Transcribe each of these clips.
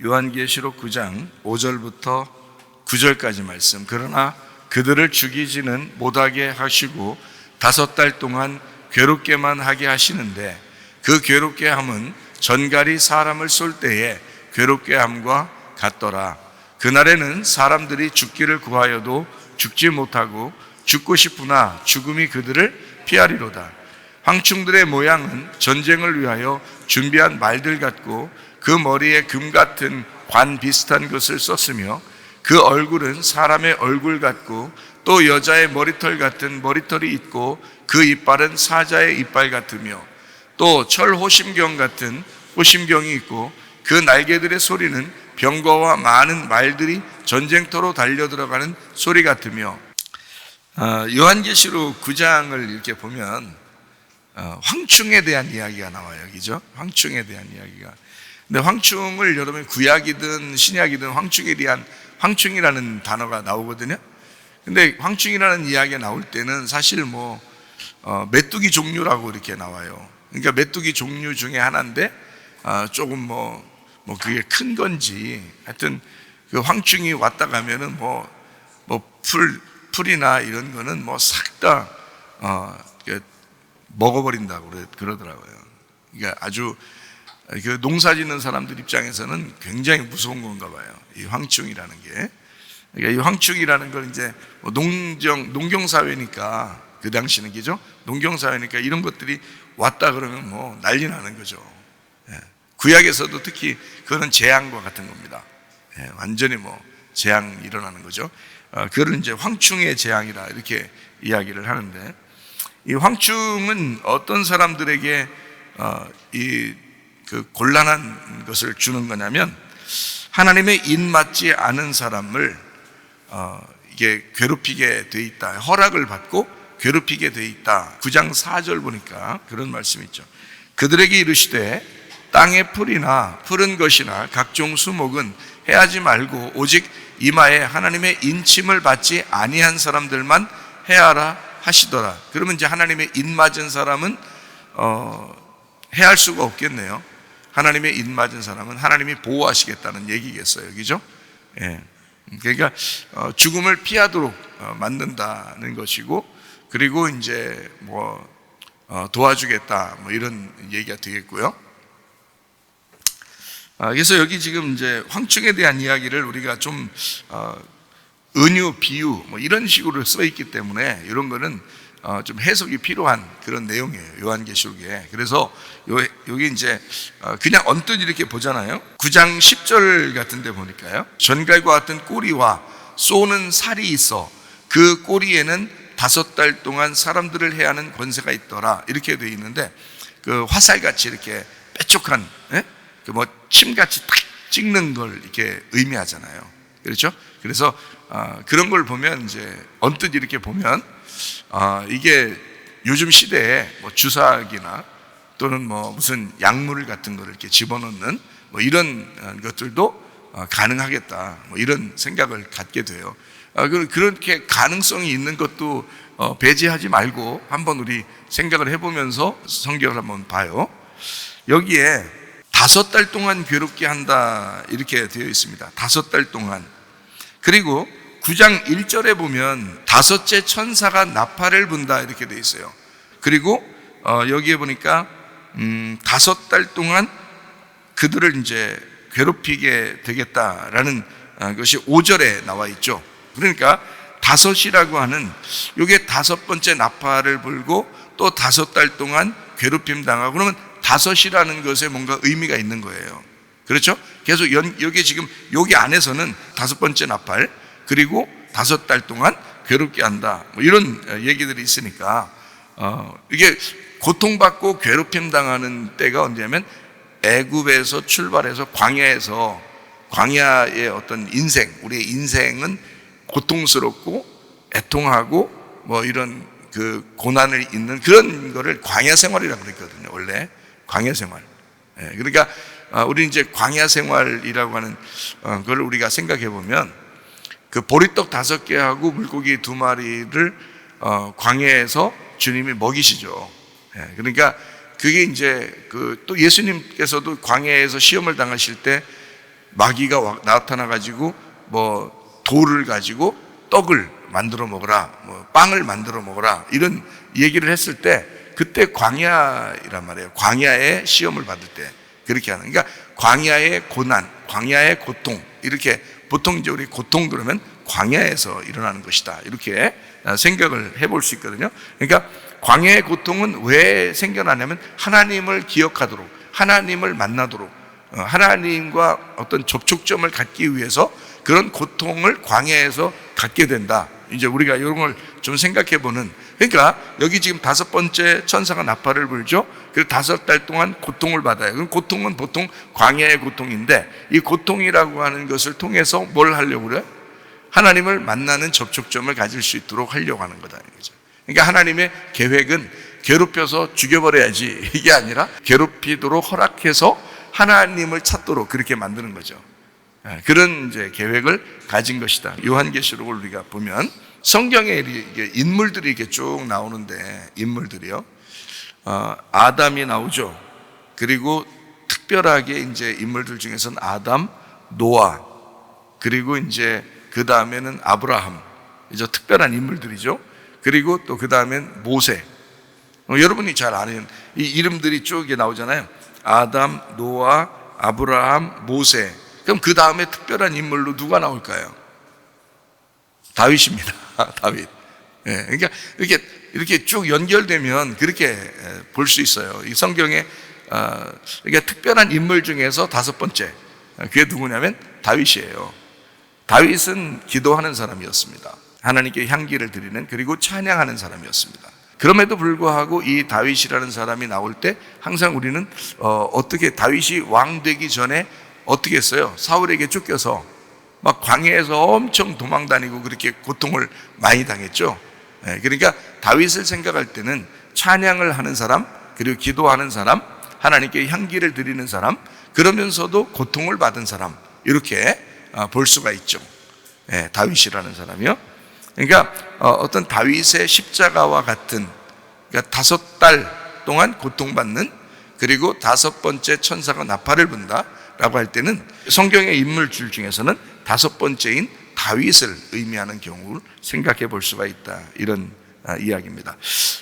요한계시록 9장 5절부터 9절까지 말씀. 그러나 그들을 죽이지는 못하게 하시고 5달 동안 괴롭게만 하게 하시는데 그 괴롭게 함은 전갈이 사람을 쏠 때에 괴롭게 함과 같더라. 그날에는 사람들이 죽기를 구하여도 죽지 못하고 죽고 싶으나 죽음이 그들을 피하리로다. 황충들의 모양은 전쟁을 위하여 준비한 말들 같고 그 머리에 금 같은 관 비슷한 것을 썼으며 그 얼굴은 사람의 얼굴 같고 또 여자의 머리털 같은 머리털이 있고 그 이빨은 사자의 이빨 같으며 또 철 호심경 같은 호심경이 있고 그 날개들의 소리는 병거와 많은 말들이 전쟁터로 달려들어가는 소리 같으며. 요한계시록 9장을 이렇게 보면 황충에 대한 이야기가 나와요. 그죠? 황충에 대한 이야기가. 근데 황충을 여러분 구약이든 신약이든 황충에 대한 황충이라는 단어가 나오거든요. 근데 황충이라는 이야기가 나올 때는 사실 메뚜기 종류라고 이렇게 나와요. 그러니까 메뚜기 종류 중에 하나인데 조금 그게 큰 건지 하여튼 그 황충이 왔다 가면은 풀이나 이런 거는 싹 다 먹어버린다고 그러더라고요. 그러니까 아주 그 농사 짓는 사람들 입장에서는 굉장히 무서운 건가 봐요. 이 황충이라는 게. 그러니까 이 황충이라는 걸 이제 농경사회니까 그 당시는 그죠? 농경사회니까 이런 것들이 왔다 그러면 난리 나는 거죠. 구약에서도 특히 그거는 재앙과 같은 겁니다. 완전히 재앙이 일어나는 거죠. 그걸 이제 황충의 재앙이라 이렇게 이야기를 하는데, 이 황충은 어떤 사람들에게 그 곤란한 것을 주는 거냐면 하나님의 입맞지 않은 사람을 이게 괴롭히게 돼 있다. 허락을 받고 괴롭히게 돼 있다. 9장 4절 보니까 그런 말씀이 있죠. 그들에게 이르시되 땅의 풀이나 푸른 것이나 각종 수목은 해하지 말고 오직 이마에 하나님의 인침을 받지 아니한 사람들만 해하라 하시더라. 그러면 이제 하나님의 입맞은 사람은 해할 수가 없겠네요. 하나님의 입맞은 사람은 하나님이 보호하시겠다는 얘기겠어요. 그죠? 그러니까 죽음을 피하도록 만든다는 것이고, 그리고 이제 도와주겠다 이런 얘기가 되겠고요. 그래서 여기 지금 이제 황충에 대한 이야기를 우리가 좀 은유, 비유 이런 식으로 써 있기 때문에 이런 거는 좀 해석이 필요한 그런 내용이에요. 요한계시록에. 그래서 여기 이제 그냥 언뜻 이렇게 보잖아요. 9장 10절 같은 데 보니까요. 전갈과 같은 꼬리와 쏘는 살이 있어 그 꼬리에는 5달 동안 사람들을 해하는 권세가 있더라. 이렇게 되어 있는데 그 화살같이 이렇게 빼촉한 침같이 탁 찍는 걸 이렇게 의미하잖아요. 그렇죠? 그래서 그런 걸 보면 이제 언뜻 이렇게 보면 이게 요즘 시대에 주사기나 또는 무슨 약물 같은 거를 이렇게 집어넣는 이런 것들도 가능하겠다. 이런 생각을 갖게 돼요. 그렇게 가능성이 있는 것도 배제하지 말고 한번 우리 생각을 해보면서 성경을 한번 봐요. 여기에 5달 동안 괴롭게 한다 이렇게 되어 있습니다. 5달 동안. 그리고 9장 1절에 보면 5째 천사가 나팔을 분다 이렇게 되어 있어요. 그리고 여기에 보니까 5달 동안 그들을 이제 괴롭히게 되겠다라는 것이 5절에 나와 있죠. 그러니까 5이라고 하는 이게 5번째 나팔을 불고 또 5달 동안 괴롭힘 당하고, 그러면 5이라는 것에 뭔가 의미가 있는 거예요. 그렇죠? 계속 여기 지금 여기 안에서는 5번째 나팔, 그리고 5달 동안 괴롭게 한다 이런 얘기들이 있으니까 이게 고통받고 괴롭힘 당하는 때가 언제냐면 애굽에서 출발해서 광야의 어떤 인생, 우리의 인생은 고통스럽고 애통하고 이런 그 고난을 있는 그런 거를 광야 생활이라고 그랬거든요. 원래 광야 생활. 그러니까 우리 이제 광야 생활이라고 하는 그걸 우리가 생각해 보면 그 보리떡 5개하고 물고기 2마리를 광야에서 주님이 먹이시죠. 그러니까 그게 이제 또 예수님께서도 광야에서 시험을 당하실 때 마귀가 나타나 가지고 뭐 돌을 가지고 떡을 만들어 먹어라, 뭐 빵을 만들어 먹어라, 이런 얘기를 했을 때 그때 광야이란 말이에요. 광야의 시험을 받을 때 그렇게 하는. 그러니까 광야의 고난, 광야의 고통, 이렇게 보통 이제 우리 고통 그러면 광야에서 일어나는 것이다, 이렇게 생각을 해볼 수 있거든요. 그러니까 광야의 고통은 왜 생겨나냐면 하나님을 기억하도록, 하나님을 만나도록, 하나님과 어떤 접촉점을 갖기 위해서 그런 고통을 광야에서 갖게 된다. 이제 우리가 이런 걸 좀 생각해 보는. 그러니까 여기 지금 5번째 천사가 나팔을 불죠. 그래서 5달 동안 고통을 받아요. 그럼 고통은 보통 광야의 고통인데, 이 고통이라고 하는 것을 통해서 뭘 하려고 그래요? 하나님을 만나는 접촉점을 가질 수 있도록 하려고 하는 거다. 그러니까 하나님의 계획은 괴롭혀서 죽여버려야지, 이게 아니라 괴롭히도록 허락해서 하나님을 찾도록 그렇게 만드는 거죠. 그런 이제 계획을 가진 것이다. 요한계시록을 우리가 보면 성경에 이렇게 인물들이 이렇게 쭉 나오는데, 인물들이요, 아담이 나오죠. 그리고 특별하게 이제 인물들 중에서는 아담, 노아, 그리고 이제 그 다음에는 아브라함, 이제 특별한 인물들이죠. 그리고 또 그 다음엔 모세. 여러분이 잘 아는 이 이름들이 쭉 나오잖아요. 아담, 노아, 아브라함, 모세. 그럼 그 다음에 특별한 인물로 누가 나올까요? 다윗입니다. 다윗. 예, 그러니까 이렇게 쭉 연결되면 그렇게 볼 수 있어요. 이 성경에 그러니까 특별한 인물 중에서 5번째, 그게 누구냐면 다윗이에요. 다윗은 기도하는 사람이었습니다. 하나님께 향기를 드리는, 그리고 찬양하는 사람이었습니다. 그럼에도 불구하고 이 다윗이라는 사람이 나올 때 항상 우리는 어떻게 다윗이 왕 되기 전에 어떻게 했어요? 사울에게 쫓겨서 막 광야에서 엄청 도망다니고 그렇게 고통을 많이 당했죠. 그러니까 다윗을 생각할 때는 찬양을 하는 사람, 그리고 기도하는 사람, 하나님께 향기를 드리는 사람, 그러면서도 고통을 받은 사람, 이렇게 볼 수가 있죠. 다윗이라는 사람이요. 그러니까 어떤 다윗의 십자가와 같은, 그러니까 5달 동안 고통받는, 그리고 5번째 천사가 나팔을 분다라고 할 때는 성경의 인물줄 중에서는 5번째인 다윗을 의미하는 경우를 생각해 볼 수가 있다, 이런 이야기입니다.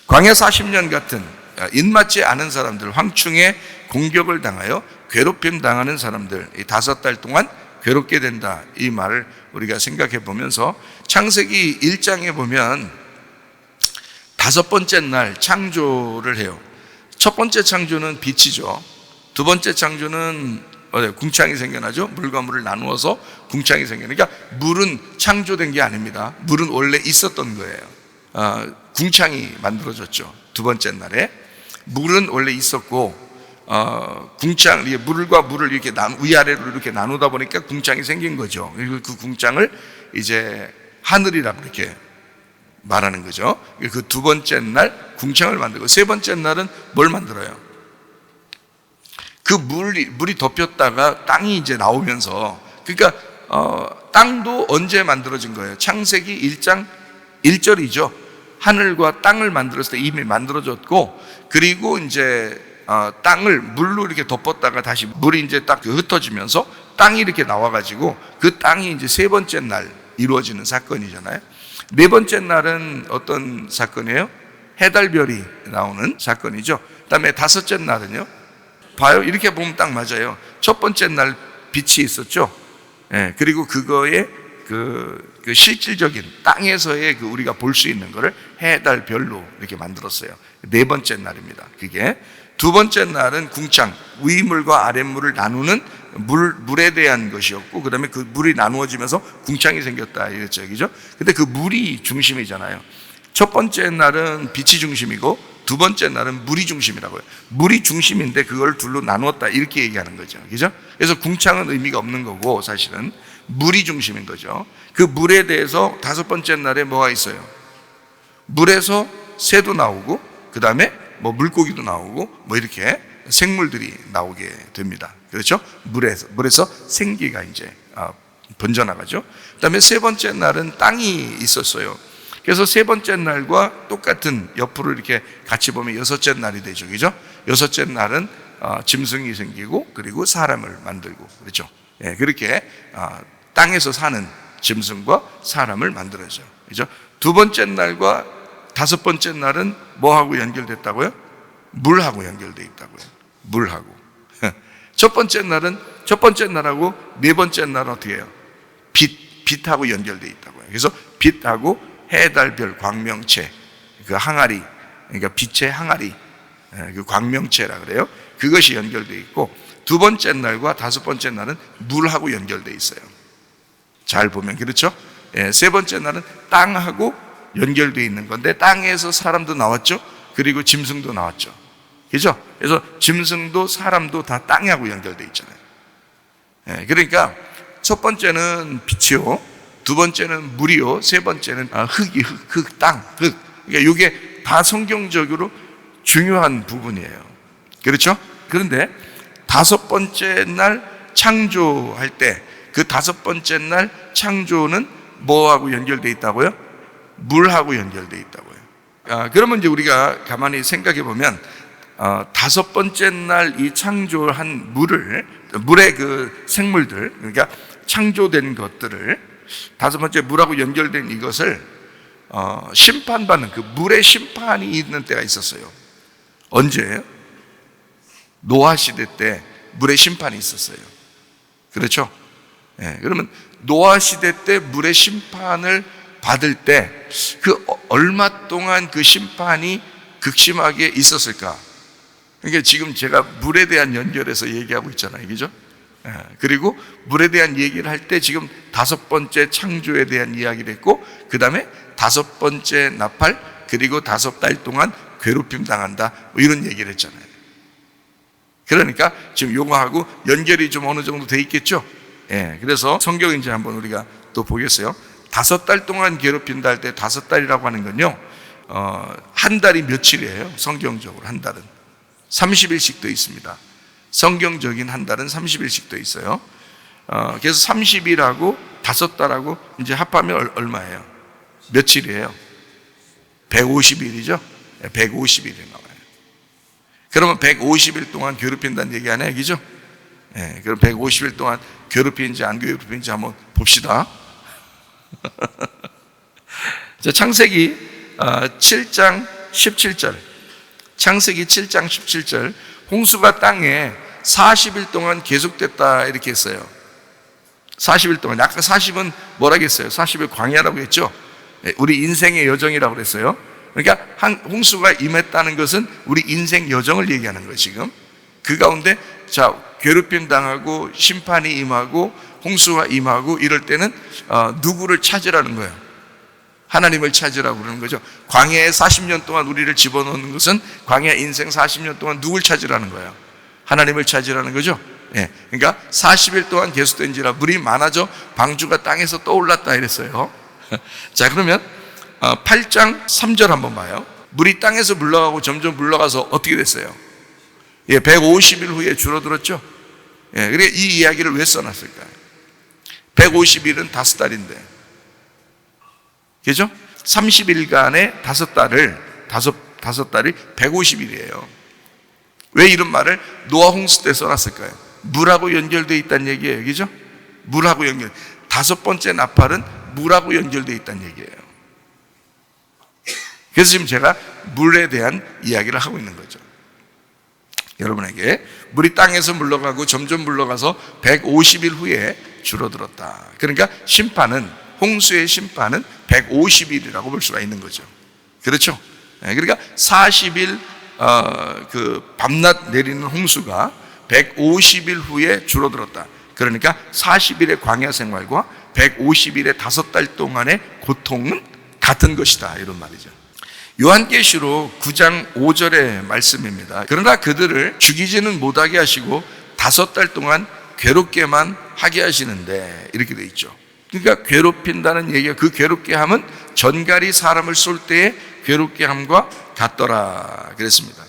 광야 40년 같은 입맞지 않은 사람들, 황충의 공격을 당하여 괴롭힘 당하는 사람들, 이 5달 동안 괴롭게 된다, 이 말을 우리가 생각해 보면서 창세기 1장에 보면 5번째 날 창조를 해요. 첫 번째 창조는 빛이죠. 두 번째 창조는 궁창이 생겨나죠. 물과 물을 나누어서 궁창이 생겨나요. 그러니까 물은 창조된 게 아닙니다. 물은 원래 있었던 거예요. 궁창이 만들어졌죠. 두 번째 날에 물은 원래 있었고, 궁창, 물과 물을 이렇게 위아래로 이렇게 나누다 보니까 궁창이 생긴 거죠. 그리고 그 궁창을 이제 하늘이라고 이렇게 말하는 거죠. 그 두 번째 날 궁창을 만들고, 세 번째 날은 뭘 만들어요? 그 물이 덮였다가 땅이 이제 나오면서, 그러니까 땅도 언제 만들어진 거예요? 창세기 1장 1절이죠. 하늘과 땅을 만들었을 때 이미 만들어졌고, 그리고 이제 땅을 물로 이렇게 덮었다가 다시 물이 이제 딱 흩어지면서 땅이 이렇게 나와가지고 그 땅이 이제 세 번째 날 이루어지는 사건이잖아요. 네 번째 날은 어떤 사건이에요? 해달별이 나오는 사건이죠. 그 다음에 5째 날은요? 봐요. 이렇게 보면 딱 맞아요. 첫 번째 날 빛이 있었죠. 그리고 그거의 그 실질적인 땅에서의 그 우리가 볼 수 있는 거를 해달별로 이렇게 만들었어요. 네 번째 날입니다. 그게 두 번째 날은 궁창, 위물과 아랫물을 나누는 물에 대한 것이었고, 그 다음에 그 물이 나누어지면서 궁창이 생겼다, 이랬죠. 그죠? 근데 그 물이 중심이잖아요. 첫 번째 날은 빛이 중심이고, 두 번째 날은 물이 중심이라고요. 물이 중심인데 그걸 둘로 나누었다, 이렇게 얘기하는 거죠. 그죠? 그래서 궁창은 의미가 없는 거고, 사실은 물이 중심인 거죠. 그 물에 대해서 5번째 날에 뭐가 있어요? 물에서 새도 나오고, 그 다음에 뭐 물고기도 나오고, 뭐 이렇게 생물들이 나오게 됩니다. 그렇죠? 물에서 생기가 이제 번져나가죠. 그 다음에 세 번째 날은 땅이 있었어요. 그래서 세 번째 날과 똑같은 옆으로 이렇게 같이 보면 6째 날이 되죠. 그죠? 6째 날은 짐승이 생기고, 그리고 사람을 만들고, 그렇죠? 그렇게 땅에서 사는 짐승과 사람을 만들어져. 그죠? 두 번째 날과 다섯 번째 날은 뭐하고 연결됐다고요? 물하고 연결되어 있다고요. 물하고. 첫 번째 날하고 네 번째 날은 어떻게 해요? 빛하고 연결되어 있다고요. 그래서 빛하고 해, 달, 별, 광명체, 그 항아리, 그러니까 빛의 항아리, 그 광명체라 그래요. 그것이 연결되어 있고, 두 번째 날과 다섯 번째 날은 물하고 연결되어 있어요. 잘 보면 그렇죠? 세 번째 날은 땅하고 연결되어 있는 건데, 땅에서 사람도 나왔죠. 그리고 짐승도 나왔죠. 그죠? 그래서 짐승도 사람도 다 땅하고 연결되어 있잖아요. 그러니까 첫 번째는 빛이요, 두 번째는 물이요, 세 번째는 흙이, 땅. 그러니까 이게 다 성경적으로 중요한 부분이에요. 그렇죠? 그런데 다섯 번째 날 창조할 때, 그 다섯 번째 날 창조는 뭐하고 연결되어 있다고요? 물하고 연결되어 있다고요. 그러면 이제 우리가 가만히 생각해 보면, 다섯 번째 날 이 창조한 물의 그 생물들, 그러니까 창조된 것들을, 다섯 번째 물하고 연결된 이것을 심판받는, 그 물의 심판이 있는 때가 있었어요. 언제예요? 노아 시대 때 물의 심판이 있었어요. 그렇죠? 그러면 노아 시대 때 물의 심판을 받을 때 그 얼마 동안 그 심판이 극심하게 있었을까? 그러니까 지금 제가 물에 대한 연결해서 얘기하고 있잖아요. 그죠? 그리고 물에 대한 얘기를 할 때 지금 다섯 번째 창조에 대한 이야기를 했고, 그 다음에 다섯 번째 나팔, 그리고 5달 동안 괴롭힘 당한다, 뭐 이런 얘기를 했잖아요. 그러니까 지금 요거하고 연결이 좀 어느 정도 돼 있겠죠? 그래서 성경 이제 한번 우리가 또 보겠어요. 5달 동안 괴롭힌다 할 때 5달이라고 하는 건요, 한 달이 며칠이에요? 성경적으로 한 달은 30일씩 돼 있습니다. 성경적인 한 달은 30일씩 돼 있어요. 그래서 30일하고 5달하고 이제 합하면 얼마예요? 며칠이에요? 150일이죠? 150일이 나와요. 그러면 150일 동안 괴롭힌다는 얘기 아니에요? 그죠? 그럼 150일 동안 괴롭히는지 안 괴롭히는지 한번 봅시다. 자, 창세기 7장 17절. 창세기 7장 17절. 홍수가 땅에 40일 동안 계속됐다, 이렇게 했어요. 40일 동안. 아까 40은 뭐라고 했어요? 40일 광야라고 했죠? 우리 인생의 여정이라고 그랬어요. 그러니까 홍수가 임했다는 것은 우리 인생 여정을 얘기하는 거예요, 지금. 그 가운데, 자, 괴롭힘 당하고 심판이 임하고 홍수가 임하고 이럴 때는 누구를 찾으라는 거예요? 하나님을 찾으라고 그러는 거죠. 광야에 40년 동안 우리를 집어넣는 것은 광야 인생 40년 동안 누굴 찾으라는 거예요? 하나님을 찾으라는 거죠. 그러니까 40일 동안 계속된지라 물이 많아져 방주가 땅에서 떠올랐다 이랬어요. 자, 그러면 8장 3절 한번 봐요. 물이 땅에서 물러가고 점점 물러가서 어떻게 됐어요? 150일 후에 줄어들었죠. 그래, 이 이야기를 왜 써놨을까요? 150일은 5달인데, 그죠? 30일간의 5달이 150일이에요. 왜 이런 말을 노아 홍수 때 써놨을까요? 물하고 연결되어 있다는 얘기예요. 그죠? 물하고 연결. 5번째 나팔은 물하고 연결되어 있다는 얘기예요. 그래서 지금 제가 물에 대한 이야기를 하고 있는 거죠. 여러분에게 물이 땅에서 물러가고 점점 물러가서 150일 후에 줄어들었다. 그러니까 홍수의 심판은 150일이라고 볼 수가 있는 거죠. 그렇죠? 그러니까 40일 그 밤낮 내리는 홍수가 150일 후에 줄어들었다. 그러니까 40일의 광야 생활과 150일의 5달 동안의 고통은 같은 것이다, 이런 말이죠. 요한계시록 9장 5절의 말씀입니다. 그러나 그들을 죽이지는 못하게 하시고 5달 동안 괴롭게만 하게 하시는데, 이렇게 돼 있죠. 그러니까 괴롭힌다는 얘기가, 그 괴롭게 함은 전갈이 사람을 쏠 때의 괴롭게 함과 같더라 그랬습니다.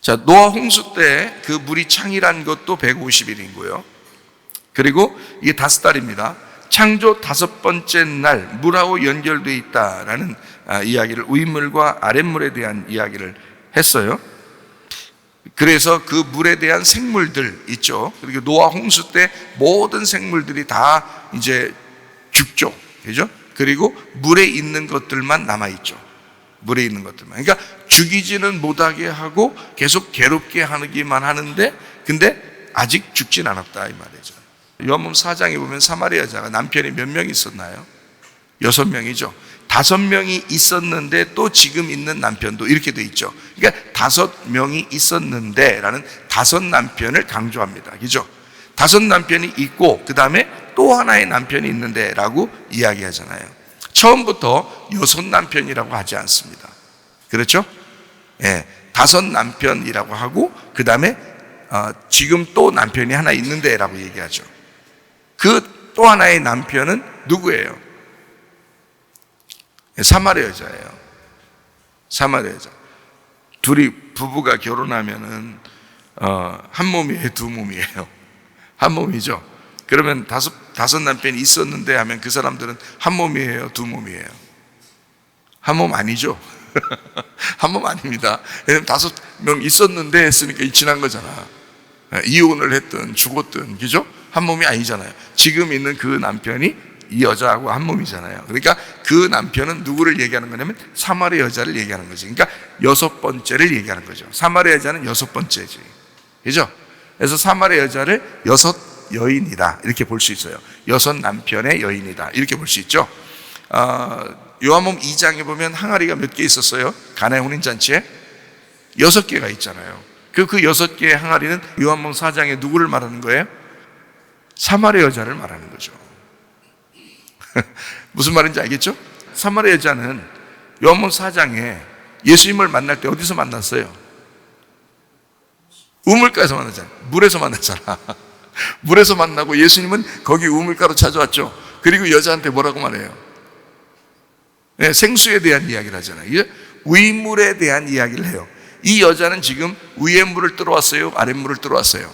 자, 노아 홍수 때 그 물이 창이란 것도 150일이고요. 그리고 이게 5달입니다. 창조 5번째 날 물하고 연결되어 있다라는 이야기를, 윗물과 아랫물에 대한 이야기를 했어요. 그래서 그 물에 대한 생물들 있죠. 그리고 노아 홍수 때 모든 생물들이 다 이제 죽죠. 그죠? 그리고 물에 있는 것들만 남아있죠. 물에 있는 것들만. 그러니까 죽이지는 못하게 하고 계속 괴롭게 하기만 하는데, 근데 아직 죽진 않았다 이 말이죠. 요한복음 4장에 보면 사마리아 여자가 남편이 몇 명 있었나요? 6명이죠. 5명이 있었는데 또 지금 있는 남편도 이렇게 돼 있죠. 그러니까 5명이 있었는데 라는 5 남편을 강조합니다. 그죠? 5 남편이 있고 그 다음에 또 하나의 남편이 있는데 라고 이야기하잖아요. 처음부터 6 남편이라고 하지 않습니다. 그렇죠? 예, 5 남편이라고 하고 그 다음에 지금 또 남편이 하나 있는데 라고 얘기하죠. 그 또 하나의 남편은 누구예요? 사마리아 여자예요. 사마리아 여자. 둘이 부부가 결혼하면은 한 몸이에요, 2 몸이에요? 한 몸이죠. 그러면 5 남편이 있었는데 하면 그 사람들은 한 몸이에요, 2 몸이에요? 한 몸 아니죠. 한 몸 아닙니다. 왜냐면 5명 있었는데 했으니까 지난 거잖아. 이혼을 했든 죽었든, 그죠? 한 몸이 아니잖아요. 지금 있는 그 남편이 이 여자하고 한 몸이잖아요. 그러니까 그 남편은 누구를 얘기하는 거냐면 사마리아 여자를 얘기하는 거지. 그러니까 6번째를 얘기하는 거죠. 사마리아 여자는 6번째지. 그죠? 그래서 사마리아 여자를 6 여인이다 이렇게 볼 수 있어요. 6 남편의 여인이다 이렇게 볼 수 있죠. 요한복음 2장에 보면 항아리가 몇 개 있었어요? 가나의 혼인잔치에 6개가 있잖아요. 그 6개의 항아리는 요한복음 4장에 누구를 말하는 거예요? 사마리아 여자를 말하는 거죠. 무슨 말인지 알겠죠? 사마리아 여자는 요한복음 4장에 예수님을 만날 때 어디서 만났어요? 우물가에서 만났잖아요. 물에서 만났잖아. 물에서 만나고 예수님은 거기 우물가로 찾아왔죠. 그리고 여자한테 뭐라고 말해요? 네, 생수에 대한 이야기를 하잖아요. 위물에 대한 이야기를 해요. 이 여자는 지금 위에 물을 들어왔어요? 아랫물을 들어왔어요?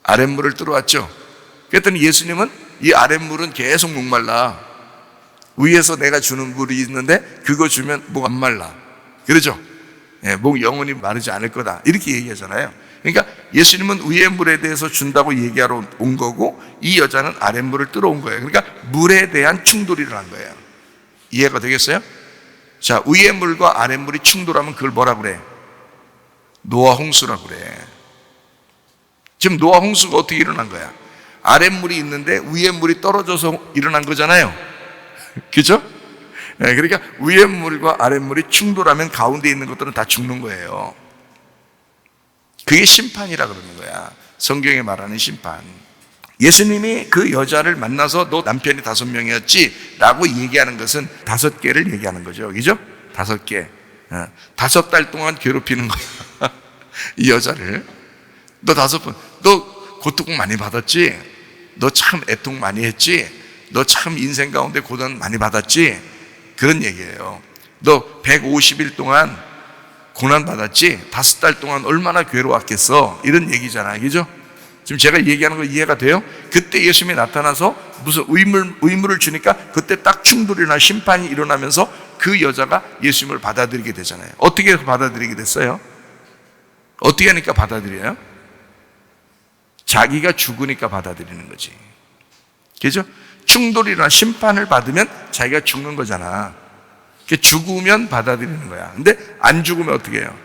아랫물을 들어왔죠. 그랬더니 예수님은 이 아랫물은 계속 목말라. 위에서 내가 주는 물이 있는데 그거 주면 목 안 말라. 그러죠? 예, 목 영원히 마르지 않을 거다. 이렇게 얘기하잖아요. 그러니까 예수님은 위의 물에 대해서 준다고 얘기하러 온 거고 이 여자는 아랫물을 들어온 거예요. 그러니까 물에 대한 충돌이 일어난 거예요. 이해가 되겠어요? 자, 위의 물과 아랫물이 충돌하면 그걸 뭐라 그래? 노아 홍수라고 그래. 지금 노아 홍수가 어떻게 일어난 거야? 아랫물이 있는데 위에 물이 떨어져서 일어난 거잖아요. 그죠? 네, 그러니까 위에 물과 아랫물이 충돌하면 가운데 있는 것들은 다 죽는 거예요. 그게 심판이라 그러는 거야. 성경에 말하는 심판. 예수님이 그 여자를 만나서 너 남편이 5명이었지? 라고 얘기하는 것은 5개를 얘기하는 거죠. 그죠? 5개. 5달 동안 괴롭히는 거야. 이 여자를. 너 5번, 너 고통 많이 받았지? 너 참 애통 많이 했지? 너 참 인생 가운데 고난 많이 받았지? 그런 얘기예요. 너 150일 동안 고난 받았지? 5달 동안 얼마나 괴로웠겠어? 이런 얘기잖아요. 그죠? 지금 제가 얘기하는 거 이해가 돼요? 그때 예수님이 나타나서 무슨 의무를 주니까 그때 딱 충돌이나 심판이 일어나면서 그 여자가 예수님을 받아들이게 되잖아요. 어떻게 해서 받아들이게 됐어요? 어떻게 하니까 받아들여요? 자기가 죽으니까 받아들이는 거지. 그죠? 충돌이나 심판을 받으면 자기가 죽는 거잖아. 죽으면 받아들이는 거야. 근데 안 죽으면 어떻게 해요?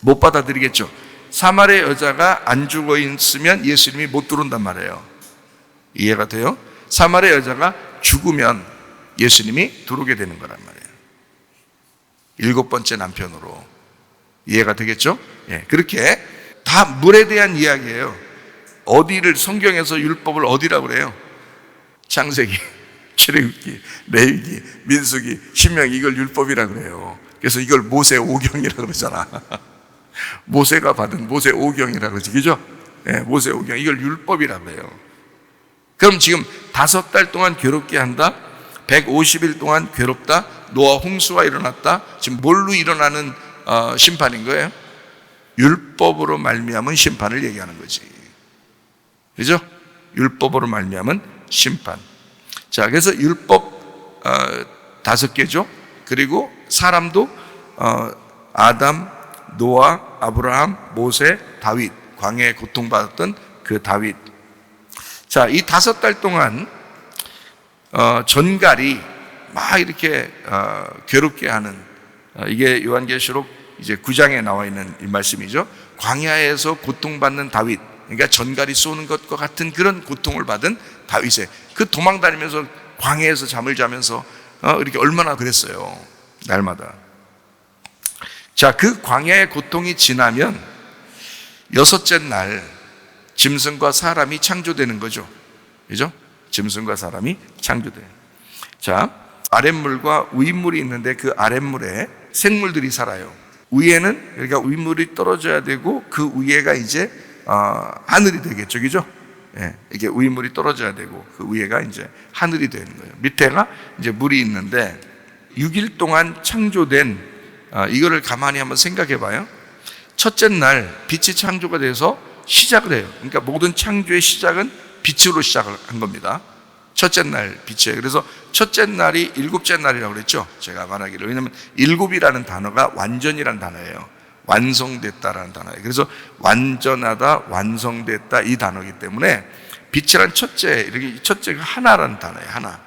못 받아들이겠죠. 사마리아 여자가 안 죽어 있으면 예수님이 못 들어온단 말이에요. 이해가 돼요? 사마리아 여자가 죽으면 예수님이 들어오게 되는 거란 말이에요. 7번째 남편으로. 이해가 되겠죠? 예, 그렇게 다 물에 대한 이야기예요. 어디를 성경에서 율법을 어디라고 그래요? 창세기, 출애굽기, 레위기, 민수기, 신명기 이걸 율법이라고 그래요. 그래서 이걸 모세 오경이라고 그러잖아. 모세가 받은 모세 오경이라고 그러지. 그죠? 네, 모세 오경. 이걸 율법이라고 해요. 그럼 지금 5달 동안 괴롭게 한다? 150일 동안 괴롭다? 노아 홍수가 일어났다? 지금 뭘로 일어나는 심판인 거예요? 율법으로 말미암은 심판을 얘기하는 거지. 그죠? 율법으로 말미암은 심판. 자, 그래서 율법 5개죠. 그리고 사람도 아담, 노아, 아브라함, 모세, 다윗, 광야에 고통받았던 그 다윗. 자, 이 5달 동안 전갈이 막 이렇게 괴롭게 하는, 이게 요한계시록 이제 9장에 나와 있는 이 말씀이죠. 광야에서 고통받는 다윗, 그러니까 전갈이 쏘는 것과 같은 그런 고통을 받은 다윗의 그 도망다니면서 광야에서 잠을 자면서 이렇게 얼마나 그랬어요, 날마다. 자, 그 광야의 고통이 지나면 6째 날 짐승과 사람이 창조되는 거죠. 그죠? 짐승과 사람이 창조돼요. 자, 아랫물과 윗물이 있는데 그 아랫물에 생물들이 살아요. 위에는, 그러니까 윗물이 떨어져야 되고 그 위에가 이제 하늘이 되겠죠. 그죠? 예, 이게 윗물이 떨어져야 되고 그 위에가 이제 하늘이 되는 거예요. 밑에가 이제 물이 있는데 6일 동안 창조된, 이거를 가만히 한번 생각해 봐요. 첫째 날 빛이 창조가 돼서 시작을 해요. 그러니까 모든 창조의 시작은 빛으로 시작을 한 겁니다. 첫째 날 빛이에요. 그래서 첫째 날이 7째 날이라고 그랬죠. 제가 말하기를. 왜냐하면 7이라는 단어가 완전이라는 단어예요. 완성됐다라는 단어예요. 그래서 완전하다, 완성됐다 이 단어이기 때문에 빛이란 첫째, 이렇게 첫째가 하나라는 단어예요. 하나.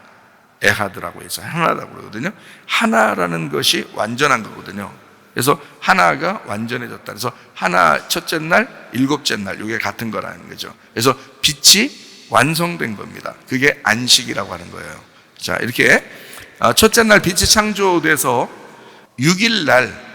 에하드라고 해서 하나라고 그러거든요. 하나라는 것이 완전한 거거든요. 그래서 하나가 완전해졌다. 그래서 하나 첫째 날, 7째 날, 이게 같은 거라는 거죠. 그래서 빛이 완성된 겁니다. 그게 안식이라고 하는 거예요. 자, 이렇게 첫째 날 빛이 창조돼서 6일 날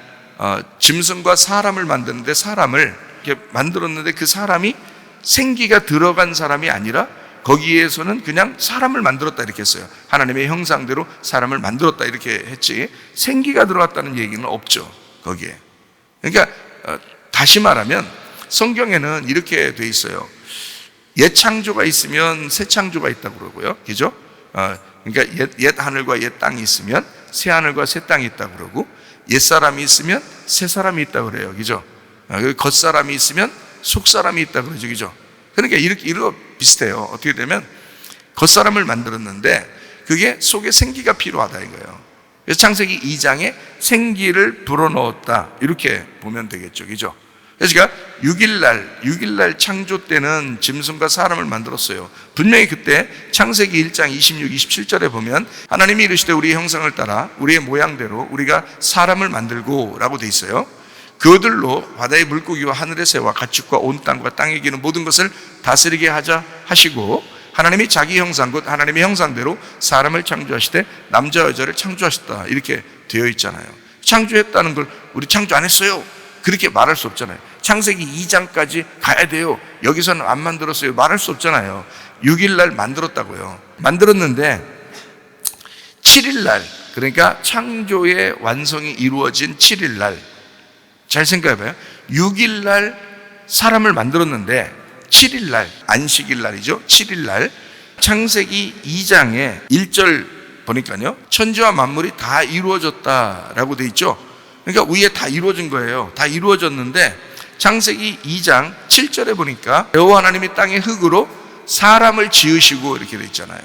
짐승과 사람을 만드는데, 사람을 이렇게 만들었는데 그 사람이 생기가 들어간 사람이 아니라 거기에서는 그냥 사람을 만들었다 이렇게 했어요. 하나님의 형상대로 사람을 만들었다 이렇게 했지 생기가 들어갔다는 얘기는 없죠, 거기에. 그러니까 다시 말하면 성경에는 이렇게 돼 있어요. 옛 창조가 있으면 새 창조가 있다고 그러고요. 그죠? 그러니까 옛 하늘과 옛 땅이 있으면 새 하늘과 새 땅이 있다고 그러고, 옛 사람이 있으면 새 사람이 있다고 그래요. 그죠? 겉 사람이 있으면 속 사람이 있다고 그러죠. 그죠? 그러니까 이렇게 비슷해요. 어떻게 되면 겉 사람을 만들었는데 그게 속에 생기가 필요하다 이거예요. 그래서 창세기 2장에 생기를 불어넣었다 이렇게 보면 되겠죠. 그죠? 그래서 그러니까 6일 날 창조 때는 짐승과 사람을 만들었어요. 분명히 그때 창세기 1장 26, 27절에 보면 하나님이 이르시되 우리의 형상을 따라 우리의 모양대로 우리가 사람을 만들고 라고 돼 있어요. 그들로 바다의 물고기와 하늘의 새와 가축과 온 땅과 땅에 기는 모든 것을 다스리게 하자 하시고, 하나님이 자기 형상 곧 하나님의 형상대로 사람을 창조하시되 남자 여자를 창조하셨다 이렇게 되어 있잖아요. 창조했다는 걸 우리 창조 안 했어요 그렇게 말할 수 없잖아요. 창세기 2장까지 가야 돼요, 여기서는 안 만들었어요 말할 수 없잖아요. 6일 날 만들었다고요. 만들었는데 7일 날, 그러니까 창조의 완성이 이루어진 7일 날, 잘 생각해 봐요. 6일 날 사람을 만들었는데 7일 날, 안식일 날이죠. 7일 날 창세기 2장에 1절 보니까요, 천지와 만물이 다 이루어졌다라고 돼 있죠. 그러니까 위에 다 이루어진 거예요. 다 이루어졌는데 창세기 2장 7절에 보니까 여호와 하나님이 땅의 흙으로 사람을 지으시고 이렇게 돼 있잖아요.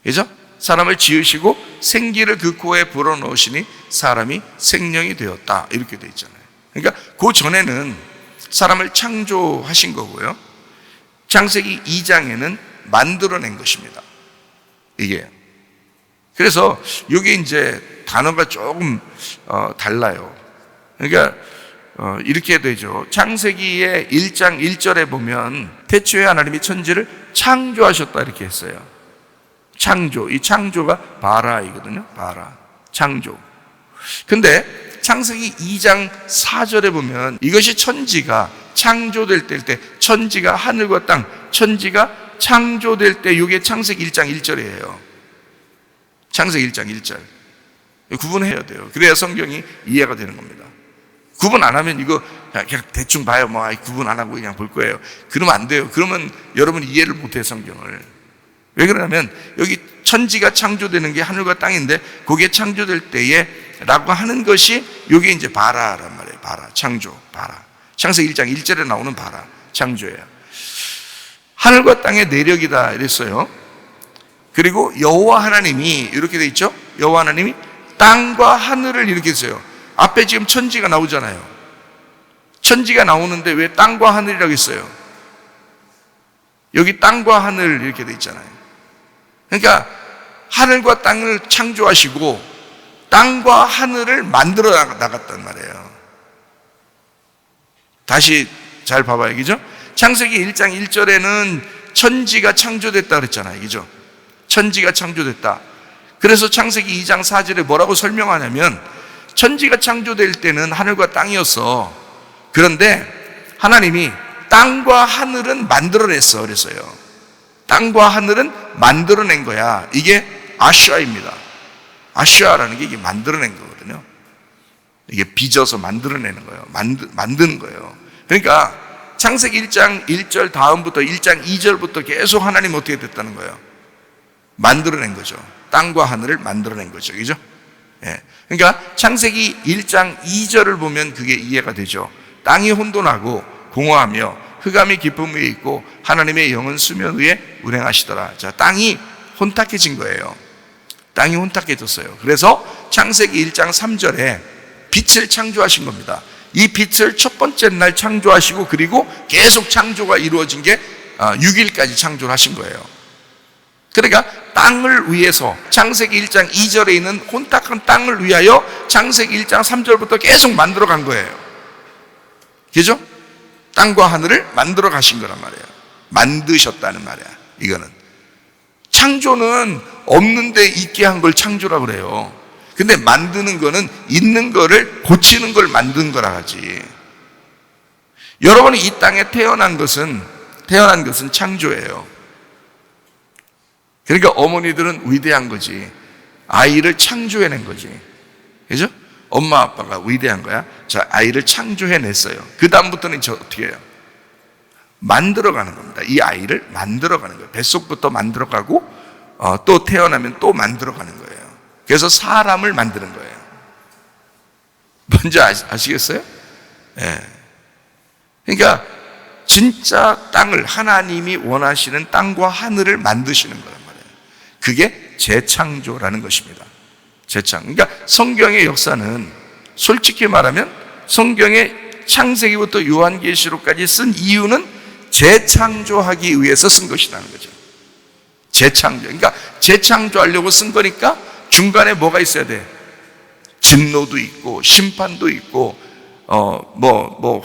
그죠? 사람을 지으시고 생기를 그 코에 불어넣으시니 사람이 생명이 되었다 이렇게 돼 있잖아요. 그러니까 그 전에는 사람을 창조하신 거고요, 창세기 2장에는 만들어낸 것입니다, 이게. 그래서 이게 이제 단어가 조금 달라요. 그러니까 이렇게 되죠. 창세기의 1장 1절에 보면 태초에 하나님이 천지를 창조하셨다 이렇게 했어요. 창조, 이 창조가 바라이거든요. 바라, 창조. 근데 창세기 2장 4절에 보면 이것이 천지가 창조될 때, 천지가 하늘과 땅, 천지가 창조될 때, 이게 창세기 1장 1절이에요. 창세기 1장 1절. 구분해야 돼요. 그래야 성경이 이해가 되는 겁니다. 구분 안 하면 이거 그냥 대충 봐요. 뭐 구분 안 하고 그냥 볼 거예요. 그러면 안 돼요. 그러면 여러분 이해를 못해요, 성경을. 왜 그러냐면 여기 천지가 창조되는 게 하늘과 땅인데 그게 창조될 때에 라고 하는 것이 이게 이제 바라란 말이에요. 바라, 창조, 바라. 창세기 1장 1절에 나오는 바라, 창조예요. 하늘과 땅의 내력이다 이랬어요. 그리고 여호와 하나님이 이렇게 돼 있죠. 여호와 하나님이 땅과 하늘을 이렇게 했어요. 앞에 지금 천지가 나오잖아요. 천지가 나오는데 왜 땅과 하늘이라고 했어요? 여기 땅과 하늘 이렇게 돼 있잖아요. 그러니까 하늘과 땅을 창조하시고 땅과 하늘을 만들어 나갔단 말이에요. 다시 잘 봐봐요. 그죠? 창세기 1장 1절에는 천지가 창조됐다 그랬잖아요. 그죠? 천지가 창조됐다. 그래서 창세기 2장 4절에 뭐라고 설명하냐면 천지가 창조될 때는 하늘과 땅이었어. 그런데 하나님이 땅과 하늘은 만들어냈어. 그래서요. 땅과 하늘은 만들어낸 거야. 이게 아슈아입니다. 아슈아라는 게 이게 만들어낸 거거든요. 이게 빚어서 만들어내는 거예요. 만드는 거예요. 그러니까 창세기 1장 1절 다음부터 1장 2절부터 계속 하나님 어떻게 됐다는 거예요? 만들어낸 거죠. 땅과 하늘을 만들어낸 거죠. 그죠? 예. 그러니까 창세기 1장 2절을 보면 그게 이해가 되죠. 땅이 혼돈하고 공허하며 흑암이 깊음 위에 있고 하나님의 영은 수면 위에 운행하시더라. 자, 땅이 혼탁해진 거예요. 땅이 혼탁해졌어요. 그래서 창세기 1장 3절에 빛을 창조하신 겁니다. 이 빛을 첫 번째 날 창조하시고 그리고 계속 창조가 이루어진 게 6일까지 창조를 하신 거예요. 그러니까 땅을 위해서 창세기 1장 2절에 있는 혼탁한 땅을 위하여 창세기 1장 3절부터 계속 만들어 간 거예요. 그죠? 땅과 하늘을 만들어 가신 거란 말이에요. 만드셨다는 말이야. 이거는 창조는 없는데 있게 한 걸 창조라고 그래요. 근데 만드는 거는 있는 거를 고치는 걸 만든 거라 하지. 여러분이 이 땅에 태어난 것은 창조예요. 그러니까 어머니들은 위대한 거지. 아이를 창조해낸 거지. 그죠? 엄마 아빠가 위대한 거야. 자, 아이를 창조해냈어요. 그 다음부터는 저 어떻게 해요? 만들어가는 겁니다. 이 아이를 만들어가는 거예요. 뱃속부터 만들어가고 또 태어나면 또 만들어가는 거예요. 그래서 사람을 만드는 거예요. 뭔지 아시겠어요? 네. 그러니까 진짜 땅을 하나님이 원하시는 땅과 하늘을 만드시는 거란 말이에요. 그게 재창조라는 것입니다. 재창. 그러니까 성경의 역사는 솔직히 말하면 성경의 창세기부터 요한계시록까지 쓴 이유는 재창조하기 위해서 쓴 것이라는 거죠. 재창조. 그러니까 재창조하려고 쓴 거니까 중간에 뭐가 있어야 돼? 진노도 있고 심판도 있고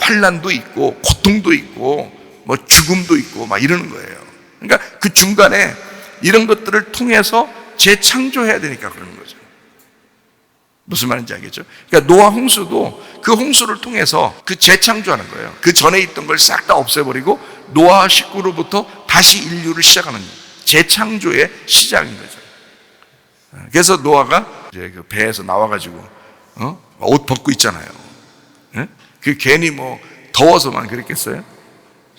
환난도 있고 고통도 있고 죽음도 있고 막 이러는 거예요. 그러니까 그 중간에 이런 것들을 통해서 재창조해야 되니까 그러는 거죠. 무슨 말인지 알겠죠? 그러니까 노아 홍수도 그 홍수를 통해서 그 재창조하는 거예요. 그 전에 있던 걸 싹 다 없애버리고 노아 식구로부터 다시 인류를 시작하는 재창조의 시작인 거죠. 그래서 노아가 이제 그 배에서 나와가지고 옷 벗고 있잖아요. 그 괜히 더워서만 그랬겠어요?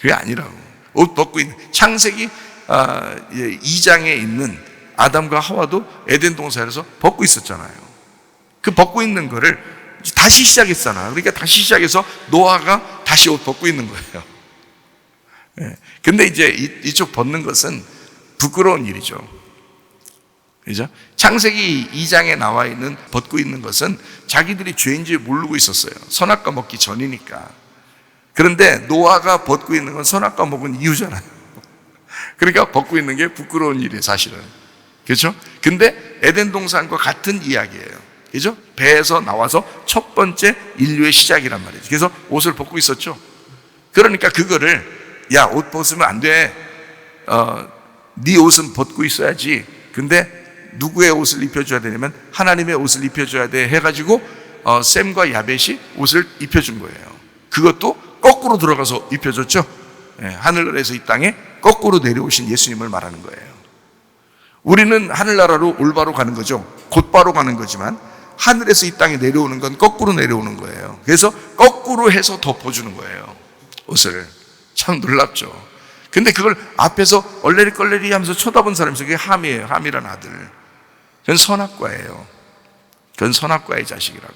그게 아니라고. 옷 벗고 있는 창세기 2장에 있는 아담과 하와도 에덴 동산에서 벗고 있었잖아요. 그 벗고 있는 거를 다시 시작했잖아. 그러니까 다시 시작해서 노아가 다시 옷 벗고 있는 거예요. 근데 이제 이쪽 벗는 것은 부끄러운 일이죠. 그죠? 창세기 2장에 나와 있는 벗고 있는 것은 자기들이 죄인지 모르고 있었어요. 선악과 먹기 전이니까. 그런데 노아가 벗고 있는 건 선악과 먹은 이유잖아요. 그러니까 벗고 있는 게 부끄러운 일이에요, 사실은. 그렇죠? 근데 에덴 동산과 같은 이야기예요. 그죠? 배에서 나와서 첫 번째 인류의 시작이란 말이죠. 그래서 옷을 벗고 있었죠. 그러니까 그거를 야, 옷 벗으면 안 돼. 네 옷은 벗고 있어야지. 근데 누구의 옷을 입혀줘야 되냐면 하나님의 옷을 입혀줘야 돼 해가지고 셈과 야벳이 옷을 입혀준 거예요. 그것도 거꾸로 들어가서 입혀줬죠. 하늘에서 이 땅에 거꾸로 내려오신 예수님을 말하는 거예요. 우리는 하늘나라로 올바로 가는 거죠. 곧바로 가는 거지만 하늘에서 이 땅에 내려오는 건 거꾸로 내려오는 거예요. 그래서 거꾸로 해서 덮어주는 거예요, 옷을. 참 놀랍죠. 근데 그걸 앞에서 얼레리껄레리 하면서 쳐다본 사람이 있어요. 그게 함이에요. 함이란 아들. 그건 선악과예요. 그건 선악과의 자식이라고.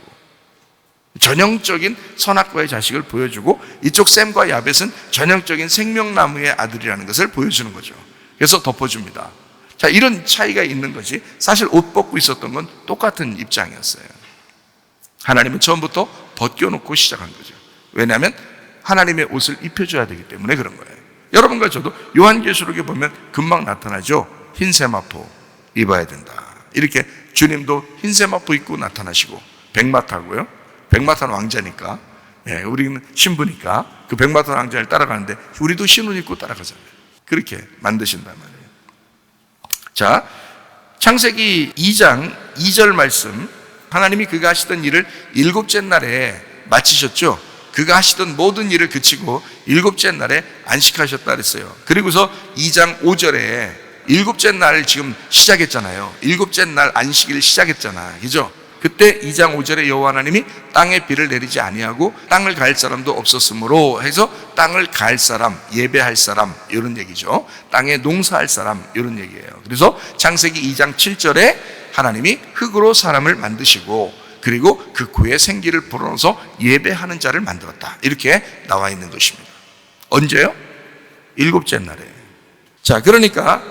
전형적인 선악과의 자식을 보여주고 이쪽 셈과 야벳은 전형적인 생명나무의 아들이라는 것을 보여주는 거죠. 그래서 덮어줍니다. 자, 이런 차이가 있는 거지. 사실 옷 벗고 있었던 건 똑같은 입장이었어요. 하나님은 처음부터 벗겨놓고 시작한 거죠. 왜냐하면 하나님의 옷을 입혀줘야 되기 때문에 그런 거예요. 여러분과 저도 요한계시록에 보면 금방 나타나죠. 흰 세마포 입어야 된다. 이렇게 주님도 흰 세마포 입고 나타나시고, 백마 타고요. 백마 탄 왕자니까, 우리는 신부니까 그 백마 탄 왕자를 따라가는데 우리도 신옷 입고 따라가잖아요. 그렇게 만드신단 말이에요. 자, 창세기 2장 2절 말씀, 하나님이 그가 하시던 일을 일곱째 날에 마치셨죠. 그가 하시던 모든 일을 그치고 일곱째 날에 안식하셨다 그랬어요. 그리고서 2장 5절에 일곱째 날 지금 시작했잖아요. 일곱째 날 안식일을 시작했잖아, 그죠? 그때 2장 5절에 여호와 하나님이 땅에 비를 내리지 아니하고 땅을 갈 사람도 없었으므로 해서 땅을 갈 사람, 예배할 사람, 이런 얘기죠. 땅에 농사할 사람, 이런 얘기예요. 그래서 창세기 2장 7절에 하나님이 흙으로 사람을 만드시고, 그리고 그 코에 생기를 불어넣어서 예배하는 자를 만들었다, 이렇게 나와 있는 것입니다. 언제요? 일곱째 날에. 자, 그러니까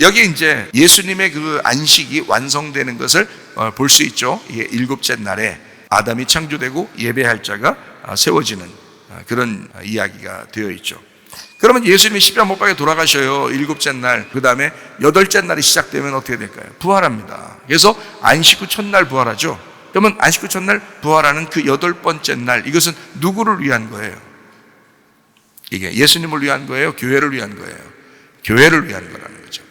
여기 이제 예수님의 그 안식이 완성되는 것을 볼 수 있죠. 이게 일곱째 날에 아담이 창조되고 예배할 자가 세워지는 그런 이야기가 되어 있죠. 그러면 예수님이 십자가 못 박에 돌아가셔요. 일곱째 날. 그 다음에 여덟째 날이 시작되면 어떻게 될까요? 부활합니다. 그래서 안식 후 첫날 부활하죠. 그러면 안식 후 첫날 부활하는 그 여덟 번째 날, 이것은 누구를 위한 거예요? 이게 예수님을 위한 거예요? 교회를 위한 거예요? 교회를 위한 거라는 거죠.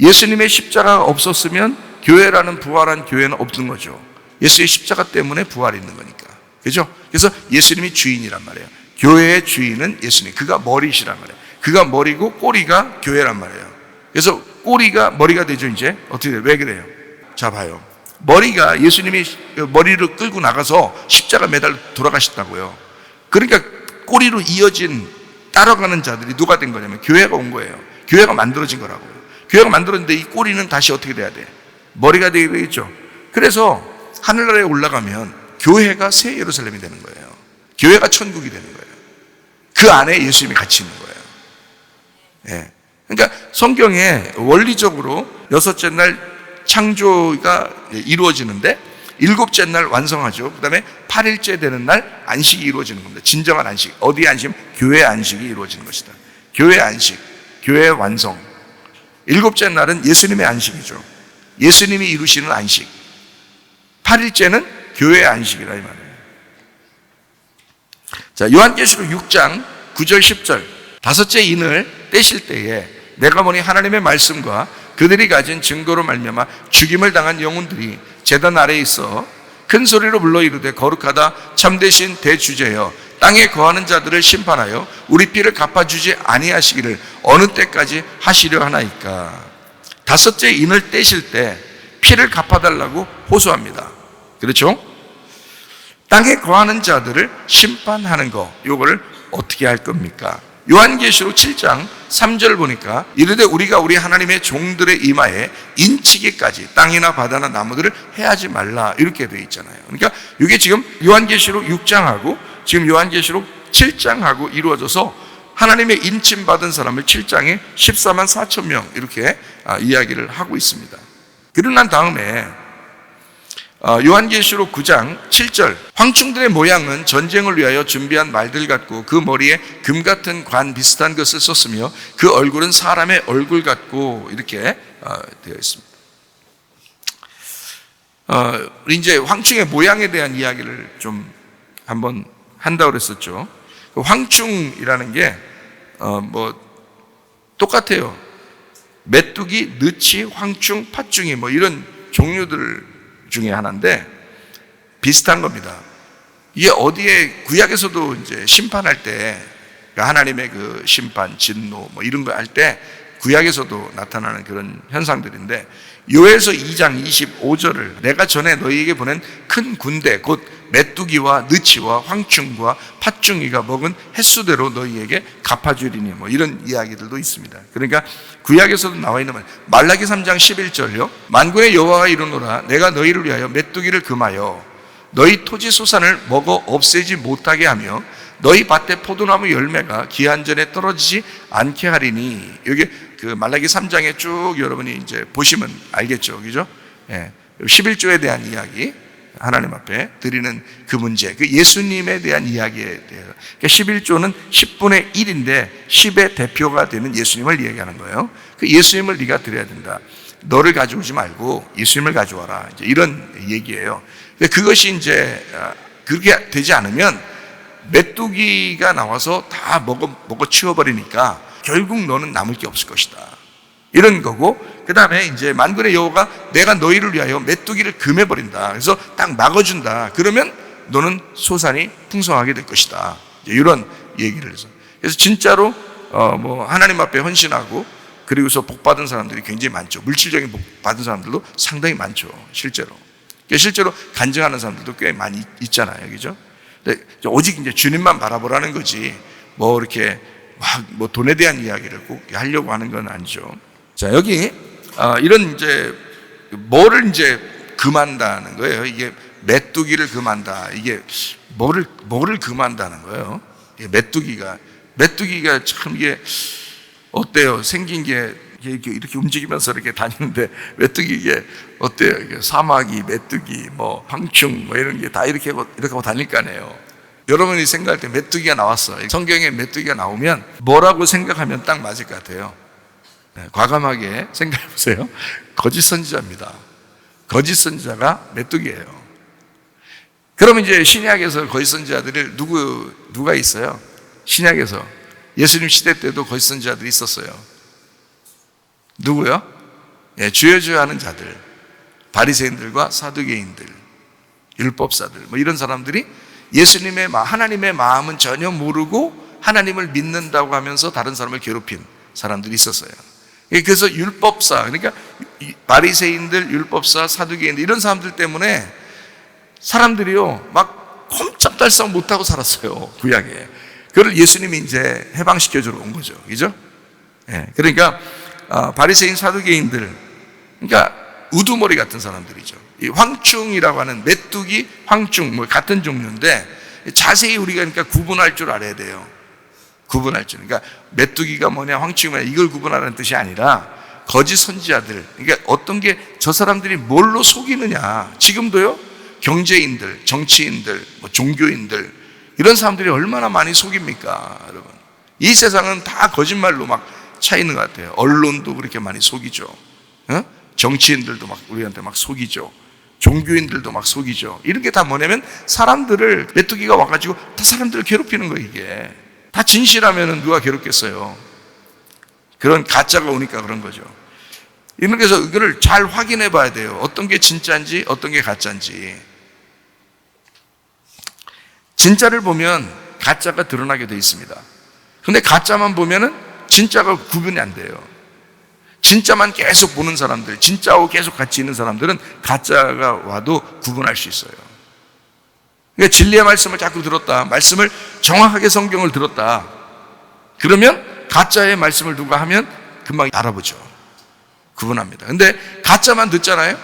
예수님의 십자가가 없었으면 교회라는 부활한 교회는 없는 거죠. 예수의 십자가 때문에 부활이 있는 거니까. 그죠? 그래서 예수님이 주인이란 말이에요. 교회의 주인은 예수님. 그가 머리시란 말이에요. 그가 머리고 꼬리가 교회란 말이에요. 그래서 꼬리가 머리가 되죠, 이제. 어떻게 돼요? 왜 그래요? 자, 봐요. 머리가, 예수님이 머리를 끌고 나가서 십자가 매달려 돌아가셨다고요. 그러니까 꼬리로 이어진 따라가는 자들이 누가 된 거냐면 교회가 온 거예요. 교회가 만들어진 거라고요. 교회가 만들어졌는데 이 꼬리는 다시 어떻게 돼야 돼? 머리가 되겠죠. 그래서 하늘나라에 올라가면 교회가 새 예루살렘이 되는 거예요. 교회가 천국이 되는 거예요. 그 안에 예수님이 같이 있는 거예요. 예. 그러니까 성경에 원리적으로 여섯째 날 창조가 이루어지는데 일곱째 날 완성하죠. 그 다음에 8일째 되는 날 안식이 이루어지는 겁니다. 진정한 안식. 어디의 안식? 교회의 안식이 이루어지는 것이다. 교회의 안식, 교회의 완성. 일곱째 날은 예수님의 안식이죠. 예수님이 이루시는 안식. 8일째는 교회의 안식이라 이 말이에요. 자, 요한계시록 6장 9절 10절. 다섯째 인을 떼실 때에 내가 보니 하나님의 말씀과 그들이 가진 증거로 말미암아 죽임을 당한 영혼들이 제단 아래에 있어 큰 소리로 불러 이르되 거룩하다 참되신 대주제여 땅에 거하는 자들을 심판하여 우리 피를 갚아주지 아니하시기를 어느 때까지 하시려 하나이까. 다섯째 인을 떼실 때 피를 갚아달라고 호소합니다. 그렇죠? 땅에 거하는 자들을 심판하는 거, 이거를 어떻게 할 겁니까? 요한계시록 7장 3절 보니까 이르되 우리가 우리 하나님의 종들의 이마에 인치기까지 땅이나 바다나 나무들을 해하지 말라, 이렇게 되어 있잖아요. 그러니까 이게 지금 요한계시록 6장하고 지금 요한계시록 7장하고 이루어져서 하나님의 인침받은 사람을 7장에 14만 4천 명 이렇게 이야기를 하고 있습니다. 그러고 난 다음에 요한계시록 9장 7절 황충들의 모양은 전쟁을 위하여 준비한 말들 같고 그 머리에 금 같은 관 비슷한 것을 썼으며 그 얼굴은 사람의 얼굴 같고, 이렇게 되어 있습니다. 이제 황충의 모양에 대한 이야기를 좀 한번 한다고 그랬었죠. 황충이라는 게 똑같아요. 메뚜기, 느치, 황충, 팥중이 이런 종류들 중에 하나인데 비슷한 겁니다. 이게 어디에 구약에서도 이제 심판할 때, 그러니까 하나님의 그 심판, 진노 이런 거 할 때 구약에서도 나타나는 그런 현상들인데, 요에서 2장 25절을 내가 전에 너희에게 보낸 큰 군대 곧 메뚜기와 느치와 황충과 팥중이가 먹은 횟수대로 너희에게 갚아주리니 이런 이야기들도 있습니다. 그러니까 구약에서도 나와 있는 말, 말라기 3장 11절요 만군의 여호와가 이르노라 내가 너희를 위하여 메뚜기를 금하여 너희 토지 소산을 먹어 없애지 못하게 하며 너희 밭에 포도나무 열매가 기한 전에 떨어지지 않게 하리니. 여기 그 말라기 3장에 쭉 여러분이 이제 보시면 알겠죠, 그죠? 예, 11조에 대한 이야기, 하나님 앞에 드리는 그 문제, 그 예수님에 대한 이야기에 대해서. 그러니까 11조는 10분의 1인데 10의 대표가 되는 예수님을 이야기하는 거예요. 그 예수님을 네가 드려야 된다. 너를 가져오지 말고 예수님을 가져와라. 이제 이런 얘기예요. 근데 그것이 이제 그렇게 되지 않으면 메뚜기가 나와서 다 먹어 치워버리니까 결국 너는 남을 게 없을 것이다. 이런 거고, 그 다음에 이제 만군의 여호와가 내가 너희를 위하여 메뚜기를 금해버린다. 그래서 딱 막아준다. 그러면 너는 소산이 풍성하게 될 것이다. 이런 얘기를 해서. 그래서 진짜로 하나님 앞에 헌신하고 그리고서 복 받은 사람들이 굉장히 많죠. 물질적인 복 받은 사람들도 상당히 많죠. 실제로 간증하는 사람들도 꽤 많이 있잖아요, 그죠? 근데 오직 이제 주님만 바라보라는 거지. 이렇게 막 돈에 대한 이야기를 꼭 하려고 하는 건 아니죠. 자, 여기 이런 이제 뭐를 이제 금한다는 거예요. 이게 메뚜기를 금한다. 이게 뭐를 금한다는 거예요. 이게 메뚜기가 참 이게 어때요? 생긴 게 이렇게 움직이면서 이렇게 다니는데 메뚜기 이게 어때요? 이게 사마귀, 메뚜기, 황충 이런 게 다 이렇게 하고 다닐 거 아니에요. 여러분이 생각할 때 메뚜기가 나왔어. 성경에 메뚜기가 나오면 뭐라고 생각하면 딱 맞을 것 같아요. 과감하게 생각해 보세요. 거짓 선지자입니다. 거짓 선지자가 메뚜기예요. 그러면 이제 신약에서 거짓 선지자들이 누가 있어요? 신약에서 예수님 시대 때도 거짓 선지자들이 있었어요. 누구요? 주여 주여 하는 자들, 바리새인들과 사두개인들, 율법사들 이런 사람들이 예수님의 하나님의 마음은 전혀 모르고 하나님을 믿는다고 하면서 다른 사람을 괴롭힌 사람들이 있었어요. 그래서 율법사, 그러니까 바리새인들, 율법사, 사두개인들 이런 사람들 때문에 사람들이요 막 꼼짝달싹 못하고 살았어요, 구약에. 그걸 예수님이 이제 해방시켜주러 온 거죠, 그죠? 그러니까 바리새인, 사두개인들, 그러니까 우두머리 같은 사람들이죠. 이 황충이라고 하는 메뚜기, 황충 같은 종류인데 자세히 우리가 그러니까 구분할 줄 알아야 돼요. 구분할 줄. 그러니까 메뚜기가 뭐냐, 황충이 뭐냐 이걸 구분하라는 뜻이 아니라 거짓 선지자들. 그러니까 어떤 게 저 사람들이 뭘로 속이느냐. 지금도요 경제인들, 정치인들, 종교인들 이런 사람들이 얼마나 많이 속입니까, 여러분? 이 세상은 다 거짓말로 막 차 있는 것 같아요. 언론도 그렇게 많이 속이죠. 정치인들도 막 우리한테 막 속이죠. 종교인들도 막 속이죠. 이런 게 다 뭐냐면 사람들을 메뚜기가 와가지고 다 사람들을 괴롭히는 거예요. 이게 다 진실하면은 누가 괴롭겠어요. 그런 가짜가 오니까 그런 거죠. 그래서 이거를 잘 확인해 봐야 돼요. 어떤 게 진짜인지 어떤 게 가짜인지. 진짜를 보면 가짜가 드러나게 돼 있습니다. 근데 가짜만 보면은 진짜가 구분이 안 돼요. 진짜만 계속 보는 사람들, 진짜하고 계속 같이 있는 사람들은 가짜가 와도 구분할 수 있어요. 그러니까 진리의 말씀을 자꾸 들었다, 말씀을 정확하게 성경을 들었다, 그러면 가짜의 말씀을 누가 하면 금방 알아보죠. 구분합니다. 근데 가짜만 듣잖아요?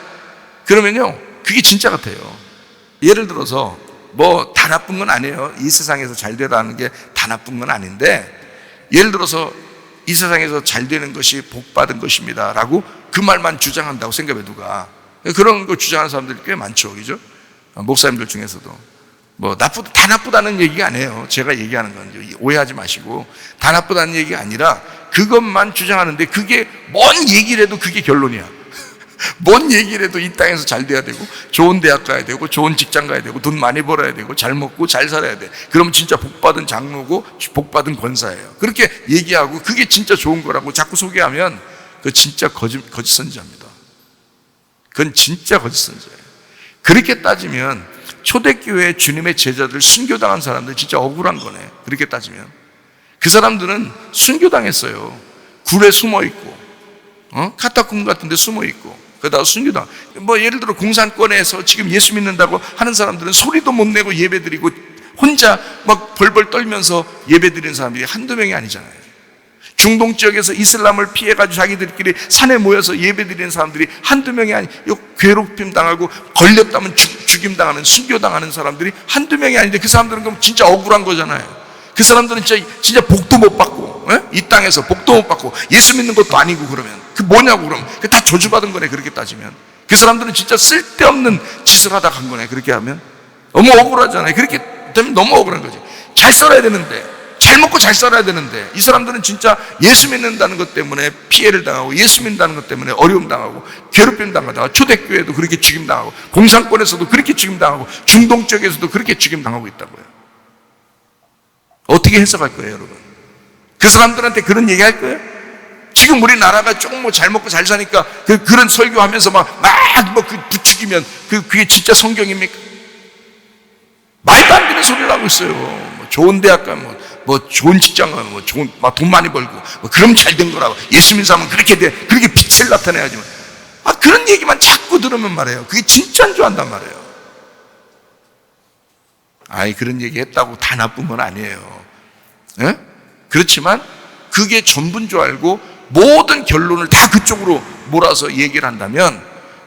그러면요 그게 진짜 같아요. 예를 들어서 다 나쁜 건 아니에요. 이 세상에서 잘 되라는 게 다 나쁜 건 아닌데, 예를 들어서 이 세상에서 잘 되는 것이 복 받은 것입니다 라고 그 말만 주장한다고 생각해. 누가 그런 거 주장하는 사람들이 꽤 많죠, 그죠? 목사님들 중에서도 다 나쁘다는 얘기가 아니에요. 제가 얘기하는 건 오해하지 마시고, 다 나쁘다는 얘기가 아니라 그것만 주장하는데 그게 뭔 얘기를 해도 그게 결론이야. 뭔 얘기를 해도 이 땅에서 잘 돼야 되고, 좋은 대학 가야 되고, 좋은 직장 가야 되고, 돈 많이 벌어야 되고, 잘 먹고 잘 살아야 돼. 그러면 진짜 복받은 장로고 복받은 권사예요. 그렇게 얘기하고 그게 진짜 좋은 거라고 자꾸 소개하면 그거 진짜 거짓 선지자입니다. 그건 진짜 거짓 선지자예요. 그렇게 따지면 초대교회 주님의 제자들 순교당한 사람들 진짜 억울한 거네. 그렇게 따지면 그 사람들은 순교당했어요. 굴에 숨어있고 카타콤 같은 데 숨어있고, 그러다가 순교당. 예를 들어 공산권에서 지금 예수 믿는다고 하는 사람들은 소리도 못 내고 예배드리고 혼자 막 벌벌 떨면서 예배드리는 사람들이 한두 명이 아니잖아요. 중동 지역에서 이슬람을 피해가지고 자기들끼리 산에 모여서 예배드리는 사람들이 한두 명이 아니에요. 괴롭힘 당하고 걸렸다면 죽임 당하는, 순교당하는 사람들이 한두 명이 아닌데 그 사람들은 그럼 진짜 억울한 거잖아요. 그 사람들은 진짜 복도 못 받고, 이 땅에서 복도 못 받고 예수 믿는 것도 아니고, 그러면 그 뭐냐고, 그럼 다 저주받은 거네. 그렇게 따지면 그 사람들은 진짜 쓸데없는 짓을 하다 간 거네. 그렇게 하면 너무 억울하잖아요. 그렇게 되면 너무 억울한 거지. 잘 살아야 되는데, 잘 먹고 잘 살아야 되는데, 이 사람들은 진짜 예수 믿는다는 것 때문에 피해를 당하고, 예수 믿는다는 것 때문에 어려움 당하고, 괴롭힘 당하다가, 초대교회도 그렇게 죽임 당하고, 공산권에서도 그렇게 죽임 당하고, 중동 쪽에서도 그렇게 죽임 당하고 있다고요. 어떻게 해석할 거예요, 여러분? 그 사람들한테 그런 얘기 할 거예요? 지금 우리나라가 조금 뭐 잘 먹고 잘 사니까 그런 설교하면서 부추기면 그게 진짜 성경입니까? 말도 안 되는 소리를 하고 있어요. 뭐 좋은 대학 가면 뭐 좋은 직장 가면 뭐 좋은 돈 많이 벌고 뭐 그럼 잘 된 거라고. 예수 믿는 사람은 그렇게 빛을 나타내야지만. 그런 얘기만 자꾸 들으면 말이에요. 그게 진짜인 줄 안단 말이에요. 그런 얘기 했다고 다 나쁜 건 아니에요. 예? 그렇지만 그게 전부인 줄 알고 모든 결론을 다 그쪽으로 몰아서 얘기를 한다면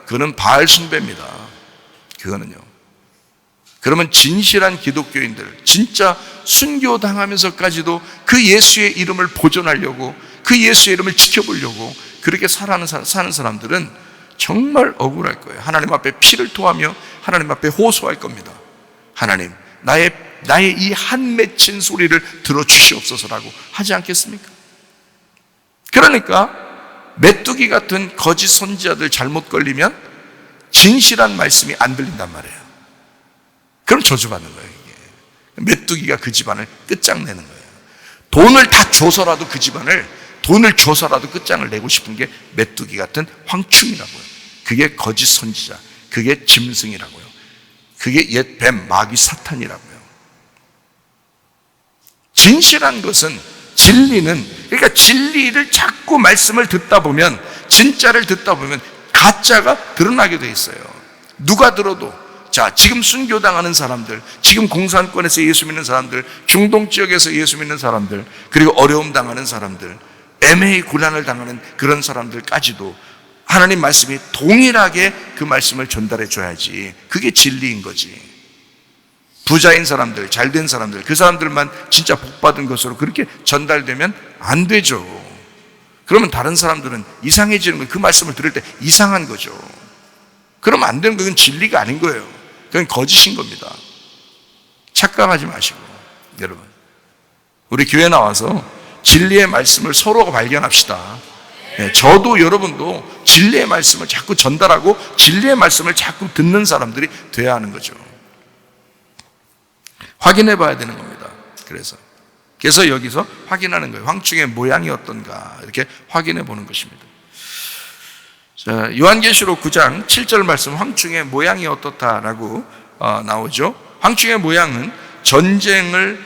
그거는 바알 숭배입니다. 그거는요. 그러면 진실한 기독교인들, 진짜 순교당하면서까지도 그 예수의 이름을 보존하려고, 그 예수의 이름을 지켜보려고 그렇게 사는 사람들은 정말 억울할 거예요. 하나님 앞에 피를 토하며 하나님 앞에 호소할 겁니다. 하나님, 나의 이 한 맺힌 소리를 들어주시옵소서라고 하지 않겠습니까? 그러니까 메뚜기 같은 거짓 선지자들 잘못 걸리면 진실한 말씀이 안 들린단 말이에요. 그럼 저주받는 거예요, 이게. 메뚜기가 그 집안을 끝장내는 거예요. 돈을 줘서라도 끝장을 내고 싶은 게 메뚜기 같은 황충이라고요. 그게 거짓 선지자, 그게 짐승이라고요. 그게 옛 뱀, 마귀, 사탄이라고요. 진실한 것은 그러니까 진리를 자꾸 말씀을 듣다 보면, 진짜를 듣다 보면 가짜가 드러나게 돼 있어요. 누가 들어도, 지금 순교당하는 사람들, 지금 공산권에서 예수 믿는 사람들, 중동 지역에서 예수 믿는 사람들, 그리고 어려움 당하는 사람들, 애매히 곤란을 당하는 그런 사람들까지도 하나님 말씀이 동일하게 그 말씀을 전달해 줘야지. 그게 진리인 거지. 부자인 사람들, 잘된 사람들, 그 사람들만 진짜 복받은 것으로 그렇게 전달되면 안 되죠. 그러면 다른 사람들은 이상해지는 거예요. 그 말씀을 들을 때 이상한 거죠. 그러면 안 되는 건 진리가 아닌 거예요. 그건 거짓인 겁니다. 착각하지 마시고, 여러분, 우리 교회 나와서 진리의 말씀을 서로가 발견합시다. 저도 여러분도 진리의 말씀을 자꾸 전달하고 진리의 말씀을 자꾸 듣는 사람들이 돼야 하는 거죠. 확인해 봐야 되는 겁니다. 그래서 여기서 확인하는 거예요. 황충의 모양이 어떤가 이렇게 확인해 보는 것입니다. 자, 요한계시록 9장 7절 말씀, 황충의 모양이 어떻다라고 나오죠. 황충의 모양은 전쟁을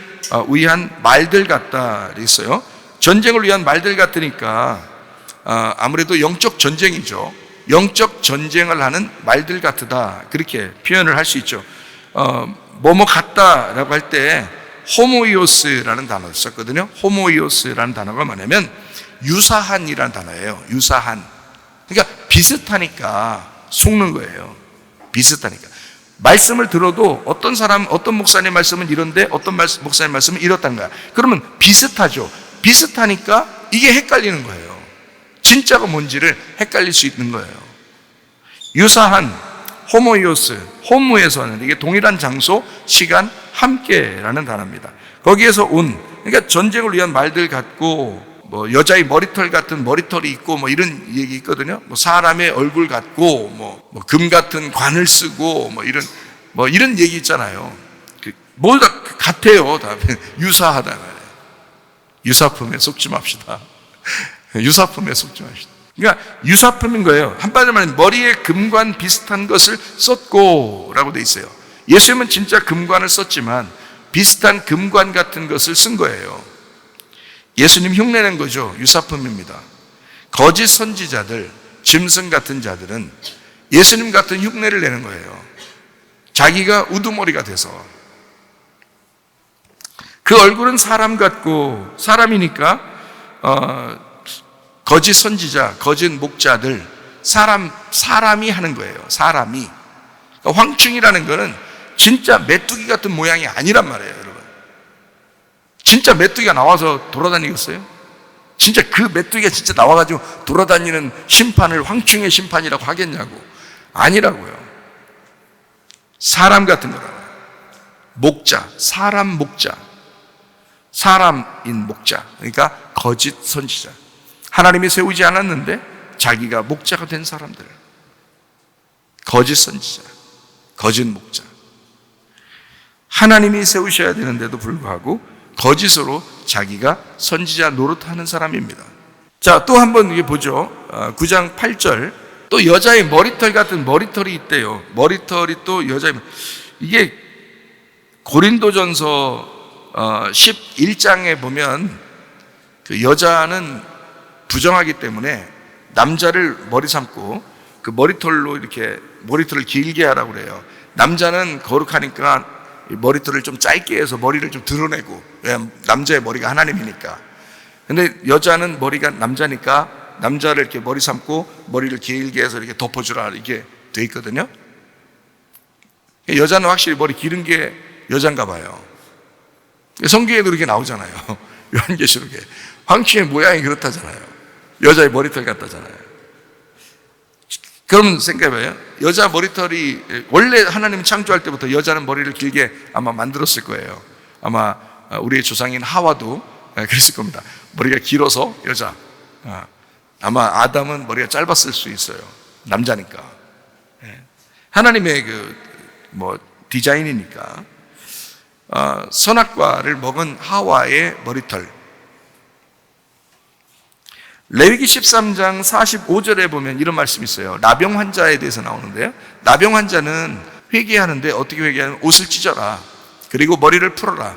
위한 말들 같다 있어요. 전쟁을 위한 말들 같으니까 아무래도 영적 전쟁이죠. 영적 전쟁을 하는 말들 같다, 그렇게 표현을 할 수 있죠. 뭐뭐 같다라고 할 때 호모이오스라는 단어를 썼거든요. 호모이오스라는 단어가 뭐냐면 유사한이라는 단어예요. 유사한. 그러니까 비슷하니까 속는 거예요. 비슷하니까. 말씀을 들어도 어떤 목사님 말씀은 이런데 어떤 목사님 말씀은 이렇다는 거야. 그러면 비슷하죠. 비슷하니까 이게 헷갈리는 거예요. 진짜가 뭔지를 헷갈릴 수 있는 거예요. 유사한, 호모이오스, 호무에서는 이게 동일한 장소, 시간, 함께라는 단어입니다. 거기에서 그러니까 전쟁을 위한 말들 같고, 뭐 여자의 머리털 같은 머리털이 있고, 뭐 이런 얘기 있거든요. 뭐 사람의 얼굴 같고, 뭐 금 같은 관을 쓰고, 뭐 이런 얘기 있잖아요. 뭘 다 같아요. 다 유사하다 말이에요. 유사품에 속지 맙시다. 유사품에 속지 맙시다. 그러니까 유사품인 거예요. 한마디로 말하면 머리에 금관 비슷한 것을 썼고 라고 돼 있어요. 예수님은 진짜 금관을 썼지만 비슷한 금관 같은 것을 쓴 거예요. 예수님 흉내낸 거죠. 유사품입니다. 거짓 선지자들, 짐승 같은 자들은 예수님 같은 흉내를 내는 거예요. 자기가 우두머리가 돼서. 그 얼굴은 사람 같고, 사람이니까 거짓 선지자, 거짓 목자들, 사람이 하는 거예요. 사람이. 그러니까 황충이라는 거는 진짜 메뚜기 같은 모양이 아니란 말이에요, 여러분. 진짜 메뚜기가 나와서 돌아다니겠어요? 진짜 그 메뚜기가 진짜 나와가지고 돌아다니는 심판을 황충의 심판이라고 하겠냐고. 아니라고요. 사람 같은 거라고요. 목자, 사람 목자, 사람인 목자, 그러니까 거짓 선지자. 하나님이 세우지 않았는데 자기가 목자가 된 사람들, 거짓 선지자, 거짓 목자. 하나님이 세우셔야 되는데도 불구하고 거짓으로 자기가 선지자 노릇하는 사람입니다. 자, 또 한번 이게 보죠. 9장 8절. 또 여자의 머리털 같은 머리털이 있대요. 머리털이 또 여자의, 이게 고린도전서 11장에 보면 그 여자는 부정하기 때문에 남자를 머리 삼고 그 머리털로 이렇게 머리털을 길게 하라고 그래요. 남자는 거룩하니까 머리털을 좀 짧게 해서 머리를 좀 드러내고, 왜냐하면 남자의 머리가 하나님이니까. 근데 여자는 머리가 남자니까 남자를 이렇게 머리 삼고 머리를 길게 해서 이렇게 덮어주라, 이렇게 돼 있거든요. 여자는 확실히 머리 기른 게 여잔가 봐요. 성경에도 이렇게 나오잖아요. 요한계시록에 황취의 모양이 그렇다잖아요. 여자의 머리털 같다잖아요. 그러면 생각해봐요. 여자 머리털이, 원래 하나님 창조할 때부터 여자는 머리를 길게 아마 만들었을 거예요. 아마 우리의 조상인 하와도 그랬을 겁니다. 머리가 길어서 여자. 아마 아담은 머리가 짧았을 수 있어요. 남자니까. 하나님의 디자인이니까. 선악과를 먹은 하와의 머리털. 레위기 13장 45절에 보면 이런 말씀이 있어요. 나병 환자에 대해서 나오는데요. 나병 환자는 회개하는데 어떻게 회개하냐면 옷을 찢어라. 그리고 머리를 풀어라.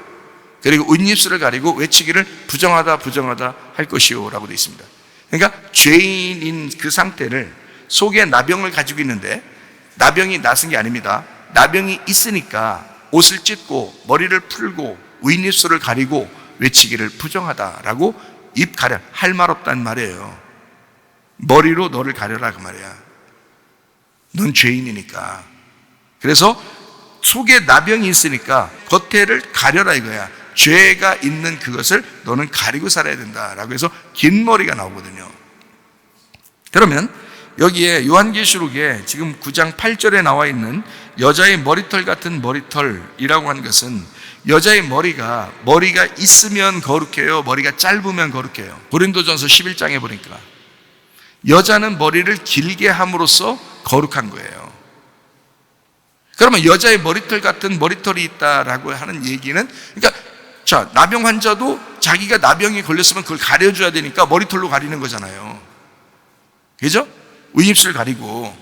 그리고 윗입술을 가리고 외치기를 부정하다 부정하다 할 것이요 라고 되어 있습니다. 그러니까 죄인인 그 상태를, 속에 나병을 가지고 있는데 나병이 낫은 게 아닙니다. 나병이 있으니까 옷을 찢고 머리를 풀고 윗입술을 가리고 외치기를 부정하다라고 입 가려, 할 말 없다는 말이에요. 머리로 너를 가려라 그 말이야. 넌 죄인이니까. 그래서 속에 나병이 있으니까 겉에를 가려라 이거야. 죄가 있는 그것을 너는 가리고 살아야 된다라고 해서 긴 머리가 나오거든요. 그러면 여기에 요한계시록에 지금 9장 8절에 나와 있는 여자의 머리털 같은 머리털이라고 하는 것은 여자의 머리가 있으면 거룩해요, 머리가 짧으면 거룩해요. 고린도전서 11장에 보니까 여자는 머리를 길게 함으로써 거룩한 거예요. 그러면 여자의 머리털 같은 머리털이 있다라고 하는 얘기는, 그러니까 자, 나병 환자도 자기가 나병이 걸렸으면 그걸 가려줘야 되니까 머리털로 가리는 거잖아요. 그죠? 윗입술 가리고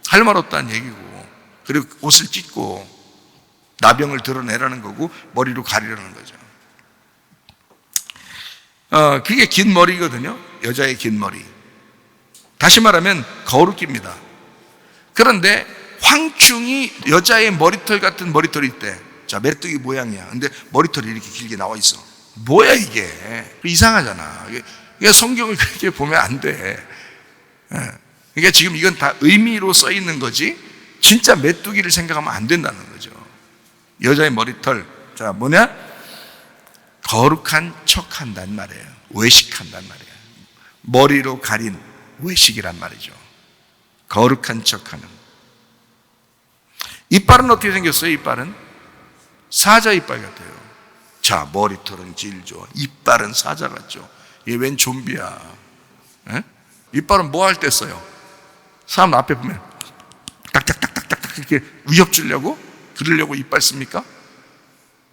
할 말 없다는 얘기고, 그리고 옷을 찢고 나병을 드러내라는 거고 머리로 가리라는 거죠. 그게 긴 머리거든요. 여자의 긴 머리. 다시 말하면 거룩입니다. 그런데 황충이 여자의 머리털 같은 머리털이 있대. 자, 메뚜기 모양이야. 근데 머리털이 이렇게 길게 나와 있어. 뭐야 이게? 이상하잖아. 그러니까 성경을 그렇게 보면 안 돼. 그러니까 지금 이건 다 의미로 써 있는 거지 진짜 메뚜기를 생각하면 안 된다는 거죠. 여자의 머리털, 자, 뭐냐? 거룩한 척 한단 말이에요. 외식한단 말이에요. 머리로 가린 외식이란 말이죠. 거룩한 척 하는. 이빨은 어떻게 생겼어요? 이빨은 사자 이빨 같아요. 자, 머리털은 길죠. 이빨은 사자 같죠. 얘 웬 좀비야. 에? 이빨은 뭐 할 때 써요? 사람 앞에 보면 딱딱딱딱딱 이렇게 위협 주려고? 그러려고 이빨 씁니까?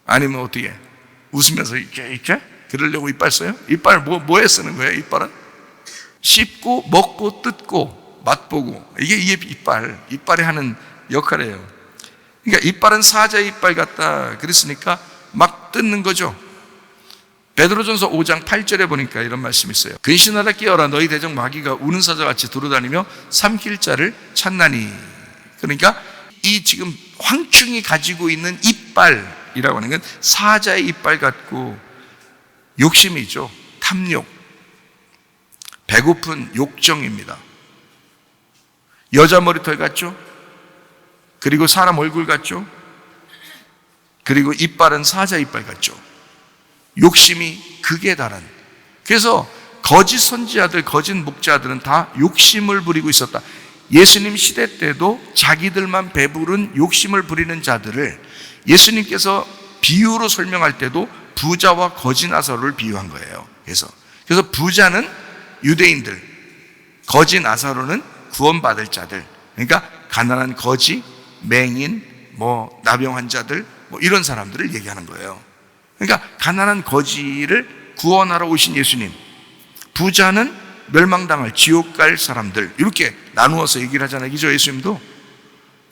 아니면 어떻게 웃으면서 이렇게 그러려고 이빨 써요? 이빨 뭐에 쓰는 거예요? 이빨은 씹고 먹고 뜯고 맛보고, 이게 이빨이 하는 역할이에요. 그러니까 이빨은 사자 이빨 같다 그랬으니까 막 뜯는 거죠. 베드로전서 5장 8절에 보니까 이런 말씀이 있어요. 근신하라 깨어라, 너희 대적 마귀가 우는 사자같이 돌아다니며 삼킬 자를 찾나니. 그러니까 이 지금 황충이 가지고 있는 이빨이라고 하는 건 사자의 이빨 같고 욕심이죠. 탐욕, 배고픈 욕정입니다. 여자 머리털 같죠? 그리고 사람 얼굴 같죠? 그리고 이빨은 사자 이빨 같죠? 욕심이 극에 달한. 그래서 거짓 선지자들, 거짓 목자들은 다 욕심을 부리고 있었다. 예수님 시대 때도 자기들만 배부른 욕심을 부리는 자들을 예수님께서 비유로 설명할 때도 부자와 거지 나사로를 비유한 거예요. 그래서 부자는 유대인들, 거지 나사로는 구원받을 자들, 그러니까 가난한 거지, 맹인, 나병 환자들, 이런 사람들을 얘기하는 거예요. 그러니까 가난한 거지를 구원하러 오신 예수님, 부자는 멸망당할 지옥 갈 사람들, 이렇게 나누어서 얘기를 하잖아요. 그죠? 예수님도.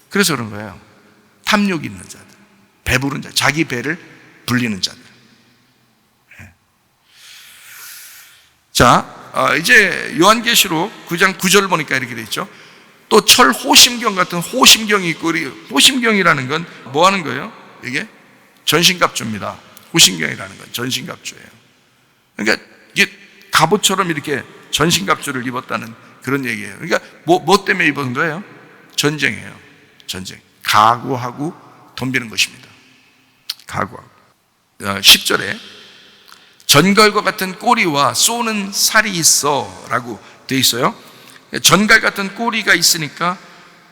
그래서 그런 거예요. 탐욕 있는 자들, 배부른 자, 자기 배를 불리는 자들. 자, 이제 요한계시록 9장 9절 보니까 이렇게 돼 있죠. 또 철호심경 같은 호심경이 있고, 호심경이라는 건 뭐 하는 거예요? 이게 전신갑주입니다. 호심경이라는 건 전신갑주예요. 그러니까 이게 갑옷처럼 이렇게 전신갑주를 입었다는 그런 얘기예요. 그러니까 뭐 때문에 입은 거예요? 전쟁이에요. 전쟁. 각오하고 덤비는 것입니다. 각오하고. 10절에 전갈과 같은 꼬리와 쏘는 살이 있어 라고 되어 있어요. 전갈 같은 꼬리가 있으니까,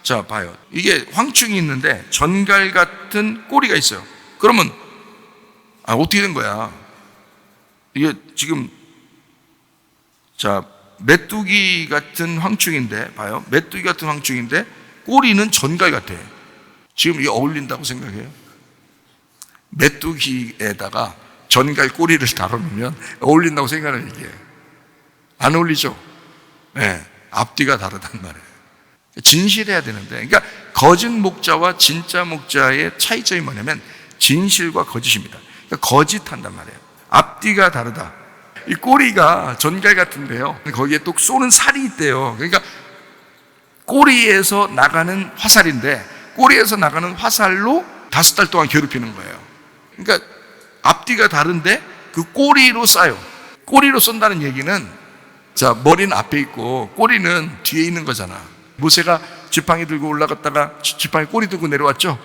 자 봐요. 이게 황충이 있는데 전갈 같은 꼬리가 있어요. 그러면 어떻게 된 거야? 이게 지금, 자, 메뚜기 같은 황충인데, 봐요. 메뚜기 같은 황충인데 꼬리는 전갈 같아. 지금 이게 어울린다고 생각해요? 메뚜기에다가 전갈 꼬리를 달아놓으면 어울린다고 생각하는 얘기예요. 안 어울리죠? 네, 앞뒤가 다르단 말이에요. 진실해야 되는데, 그러니까 거짓 목자와 진짜 목자의 차이점이 뭐냐면 진실과 거짓입니다. 그러니까 거짓한단 말이에요. 앞뒤가 다르다. 이 꼬리가 전갈 같은데요, 거기에 또 쏘는 살이 있대요. 그러니까 꼬리에서 나가는 화살인데, 꼬리에서 나가는 화살로 5달 동안 괴롭히는 거예요. 그러니까 앞뒤가 다른데 그 꼬리로 쏴요. 꼬리로 쏜다는 얘기는, 자, 머리는 앞에 있고 꼬리는 뒤에 있는 거잖아. 모세가 지팡이 들고 올라갔다가 지팡이 꼬리 들고 내려왔죠.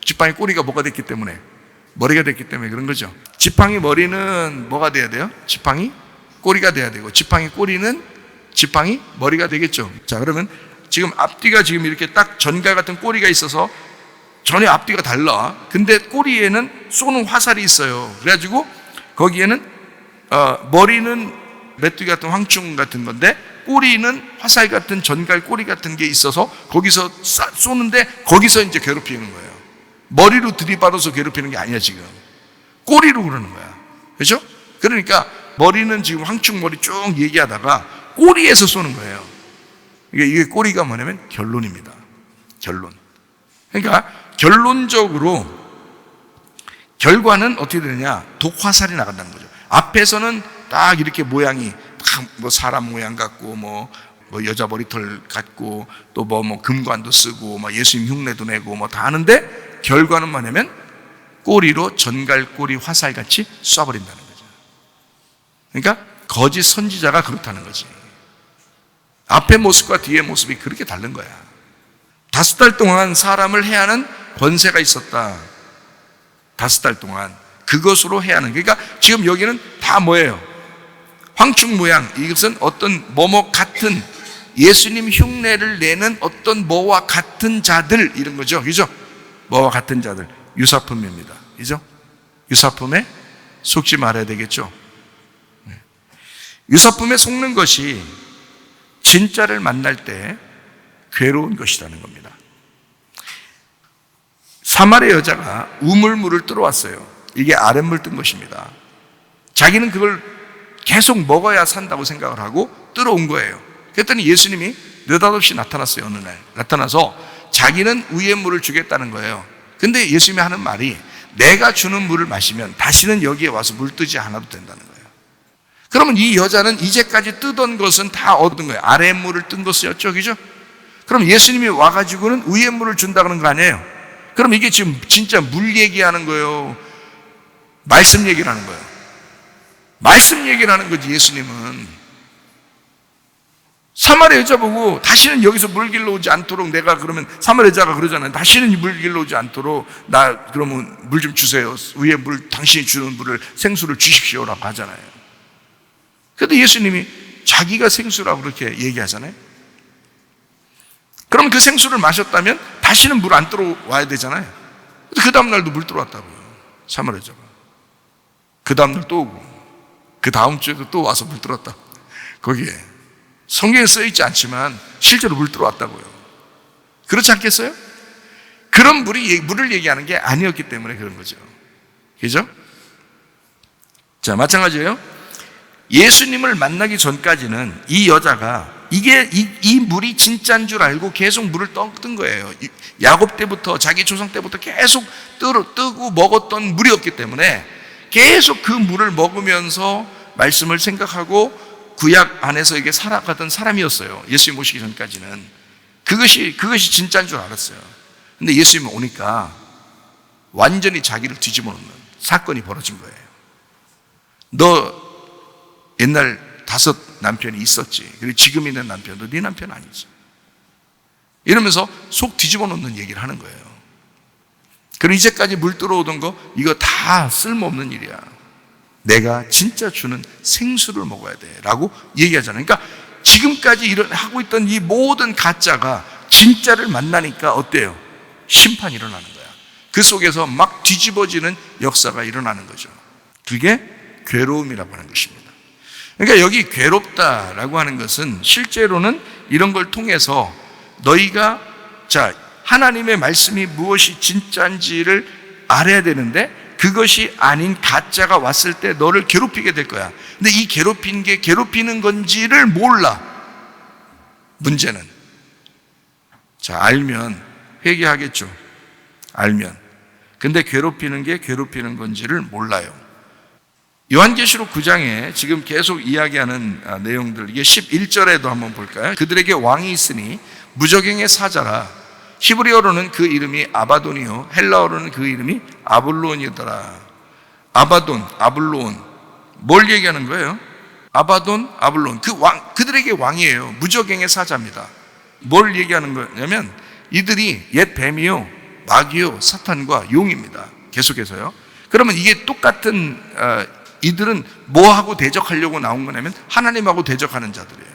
지팡이 꼬리가 뭐가 됐기 때문에, 머리가 됐기 때문에 그런 거죠. 지팡이 머리는 뭐가 돼야 돼요? 지팡이 꼬리가 돼야 되고, 지팡이 꼬리는 지팡이 머리가 되겠죠. 자, 그러면 지금 앞뒤가 지금 이렇게 딱 전갈 같은 꼬리가 있어서 전혀 앞뒤가 달라. 근데 꼬리에는 쏘는 화살이 있어요. 그래가지고 거기에는 머리는 메뚜기 같은 황충 같은 건데, 꼬리는 화살 같은 전갈 꼬리 같은 게 있어서 거기서 쏘는데 거기서 이제 괴롭히는 거예요. 머리로 들이받아서 괴롭히는 게 아니야. 지금 꼬리로 그러는 거야. 그렇죠? 그러니까 머리는 지금 황충 머리 쭉 얘기하다가 꼬리에서 쏘는 거예요. 이게 꼬리가 뭐냐면 결론입니다. 결론. 그러니까 결론적으로 결과는 어떻게 되느냐? 독화살이 나간다는 거죠. 앞에서는 딱 이렇게 모양이 뭐 사람 모양 같고, 뭐 여자 머리털 같고, 또 금관도 쓰고, 예수님 흉내도 내고 다 하는데, 결과는 뭐냐면 꼬리로 전갈꼬리 화살같이 쏴버린다는 거죠. 그러니까 거짓 선지자가 그렇다는 거지. 앞의 모습과 뒤의 모습이 그렇게 다른 거야. 5달 동안 사람을 해하는 권세가 있었다. 5달 동안 그것으로 해하는. 그러니까 지금 여기는 다 뭐예요? 황충 모양. 이것은 어떤 뭐뭐 같은, 예수님 흉내를 내는 어떤 뭐와 같은 자들, 이런 거죠. 그죠? 뭐와 같은 자들. 유사품입니다. 그죠? 유사품에 속지 말아야 되겠죠. 유사품에 속는 것이 진짜를 만날 때 괴로운 것이라는 겁니다. 사마리아 여자가 우물물을 뚫어왔어요. 이게 아랫물 뜬 것입니다. 자기는 그걸 계속 먹어야 산다고 생각을 하고 뚫어온 거예요. 그랬더니 예수님이 느닷없이 나타났어요. 어느 날 나타나서 자기는 위의 물을 주겠다는 거예요. 근데 예수님이 하는 말이, 내가 주는 물을 마시면 다시는 여기에 와서 물 뜨지 않아도 된다는 거예요. 그러면 이 여자는 이제까지 뜨던 것은 다 얻은 거예요. 아랫물을 뜬 것이었죠. 그죠? 그럼 예수님이 와가지고는 위의 물을 준다는 거 아니에요? 그럼 이게 지금 진짜 물 얘기하는 거예요? 말씀 얘기를 하는 거예요? 말씀 얘기를 하는 거지. 예수님은 사마리아 여자 보고 다시는 여기서 물 길러 오지 않도록, 내가 그러면 사마리아 여자가 그러잖아요. 다시는 물 길러 오지 않도록 나 그러면 물 좀 주세요. 위에 물, 당신이 주는 물을, 생수를 주십시오라고 하잖아요. 그런데 예수님이 자기가 생수라고 그렇게 얘기하잖아요. 그럼 그 생수를 마셨다면 다시는 물 안 들어와야 되잖아요. 그 다음날도 물 들어왔다고요. 사마리아자가. 그 다음날 또 오고 그 다음 주에도 또 와서 물 들어왔다. 거기에 성경에 써있지 않지만 실제로 물 들어왔다고요. 그렇지 않겠어요? 그런 물을 얘기하는 게 아니었기 때문에 그런 거죠. 그죠? 자, 마찬가지예요. 예수님을 만나기 전까지는 이 여자가 이 물이 진짜인 줄 알고 계속 물을 떠든 거예요. 야곱 때부터 자기 조상 때부터 계속 뜨고 먹었던 물이었기 때문에 계속 그 물을 먹으면서 말씀을 생각하고 구약 안에서 이게 살아가던 사람이었어요. 예수님 오시기 전까지는 그것이 진짜인 줄 알았어요. 근데 예수님 오니까 완전히 자기를 뒤집어 놓는 사건이 벌어진 거예요. 너 옛날 5 남편이 있었지. 그리고 지금 있는 남편도 네 남편 아니지. 이러면서 속 뒤집어 놓는 얘기를 하는 거예요. 그리고 이제까지 물 들어오던 거 이거 다 쓸모없는 일이야. 내가 진짜 주는 생수를 먹어야 돼 라고 얘기하잖아요. 그러니까 지금까지 하고 있던 이 모든 가짜가 진짜를 만나니까 어때요? 심판이 일어나는 거야. 그 속에서 막 뒤집어지는 역사가 일어나는 거죠. 그게 괴로움이라고 하는 것입니다. 그러니까 여기 괴롭다라고 하는 것은 실제로는 이런 걸 통해서 너희가 하나님의 말씀이 무엇이 진짜인지를 알아야 되는데 그것이 아닌 가짜가 왔을 때 너를 괴롭히게 될 거야. 근데 이 괴롭힌 게 괴롭히는 건지를 몰라. 문제는 알면 회개하겠죠. 알면. 근데 괴롭히는 게 괴롭히는 건지를 몰라요. 요한계시록 9장에 지금 계속 이야기하는 내용들, 이게 11절에도 한번 볼까요? 그들에게 왕이 있으니 무저갱의 사자라. 히브리어로는 그 이름이 아바돈이요 헬라어로는 그 이름이 아블론이더라. 아바돈, 아블론. 뭘 얘기하는 거예요? 아바돈, 아블론. 그들에게 왕이에요. 무저갱의 사자입니다. 뭘 얘기하는 거냐면 이들이 옛 뱀이요 마귀요 사탄과 용입니다. 계속해서요. 그러면 이게 똑같은 이들은 뭐하고 대적하려고 나온 거냐면 하나님하고 대적하는 자들이에요.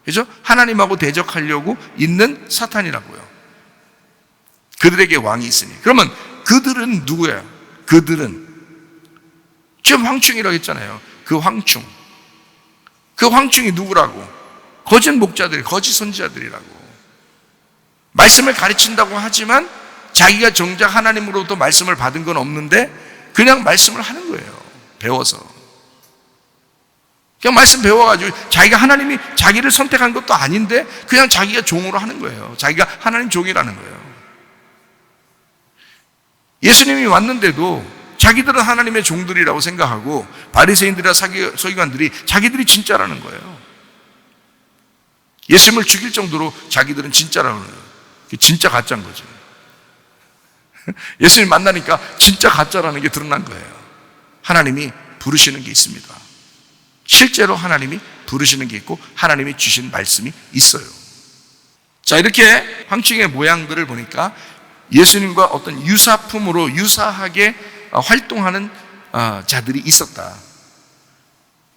그죠? 하나님하고 대적하려고 있는 사탄이라고요. 그들에게 왕이 있으니. 그러면 그들은 누구예요? 그들은 지금 황충이라고 했잖아요. 그 황충. 그 황충이 누구라고? 거짓 목자들이, 거짓 선지자들이라고. 말씀을 가르친다고 하지만 자기가 정작 하나님으로부터 말씀을 받은 건 없는데 그냥 말씀을 하는 거예요. 배워서. 그냥 말씀 배워가지고 자기가 하나님이 자기를 선택한 것도 아닌데 그냥 자기가 종으로 하는 거예요. 자기가 하나님 종이라는 거예요. 예수님이 왔는데도 자기들은 하나님의 종들이라고 생각하고 바리새인들이나 서기관들이 자기들이 진짜라는 거예요. 예수님을 죽일 정도로 자기들은 진짜라고 해요. 진짜 가짜인 거죠. 예수님 만나니까 진짜 가짜라는 게 드러난 거예요. 하나님이 부르시는 게 있습니다. 실제로 하나님이 부르시는 게 있고 하나님이 주신 말씀이 있어요. 자, 이렇게 황충의 모양들을 보니까 예수님과 어떤 유사품으로 유사하게 활동하는 자들이 있었다.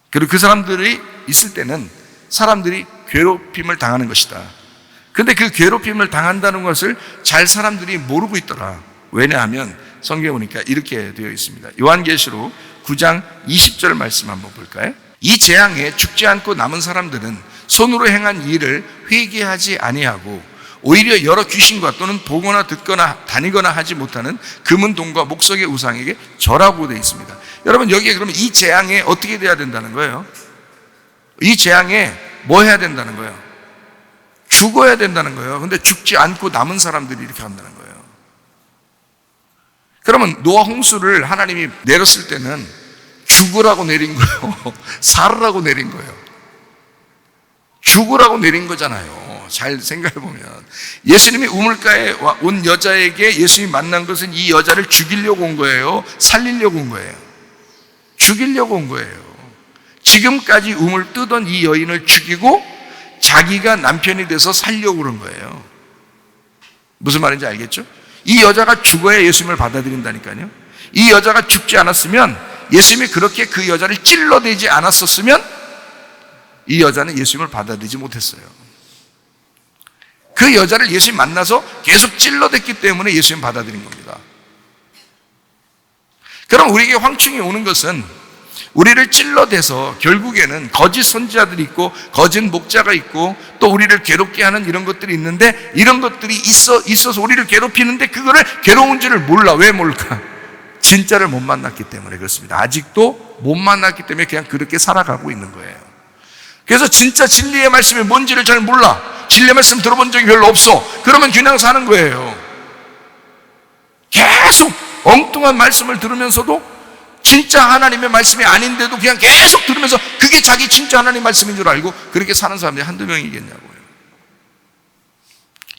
그리고 그 사람들이 있을 때는 사람들이 괴롭힘을 당하는 것이다. 근데 그 괴롭힘을 당한다는 것을 잘 사람들이 모르고 있더라. 왜냐하면 성경에 보니까 이렇게 되어 있습니다. 요한계시록 9장 20절 말씀 한번 볼까요? 이 재앙에 죽지 않고 남은 사람들은 손으로 행한 일을 회개하지 아니하고 오히려 여러 귀신과 또는 보거나 듣거나 다니거나 하지 못하는 금은 동과 목석의 우상에게 절하고 되어 있습니다. 여러분, 여기에 그러면 이 재앙에 어떻게 돼야 된다는 거예요? 이 재앙에 뭐 해야 된다는 거예요? 죽어야 된다는 거예요. 근데 죽지 않고 남은 사람들이 이렇게 한다는 거예요. 그러면 노아 홍수를 하나님이 내렸을 때는 죽으라고 내린 거예요? 살으라고 내린 거예요? 죽으라고 내린 거잖아요. 잘 생각해보면 예수님이 우물가에 온 여자에게 예수님이 만난 것은 이 여자를 죽이려고 온 거예요? 살리려고 온 거예요? 죽이려고 온 거예요. 지금까지 우물 뜨던 이 여인을 죽이고 자기가 남편이 돼서 살려고 그런 거예요. 무슨 말인지 알겠죠? 이 여자가 죽어야 예수님을 받아들인다니까요. 이 여자가 죽지 않았으면, 예수님이 그렇게 그 여자를 찔러대지 않았었으면 이 여자는 예수님을 받아들이지 못했어요. 그 여자를 예수님 만나서 계속 찔러댔기 때문에 예수님 받아들인 겁니다. 그럼 우리에게 황충이 오는 것은 우리를 찔러대서 결국에는 거짓 선지자들이 있고 거짓 목자가 있고 또 우리를 괴롭게 하는 이런 것들이 있는데, 이런 것들이 있어서 우리를 괴롭히는데 그거를 괴로운 줄을 몰라. 왜 모를까? 진짜를 못 만났기 때문에 그렇습니다. 아직도 못 만났기 때문에 그냥 그렇게 살아가고 있는 거예요. 그래서 진짜 진리의 말씀이 뭔지를 잘 몰라. 진리의 말씀 들어본 적이 별로 없어. 그러면 그냥 사는 거예요. 계속 엉뚱한 말씀을 들으면서도 진짜 하나님의 말씀이 아닌데도 그냥 계속 들으면서 그게 자기 진짜 하나님 말씀인 줄 알고 그렇게 사는 사람들이 한두 명이겠냐고요.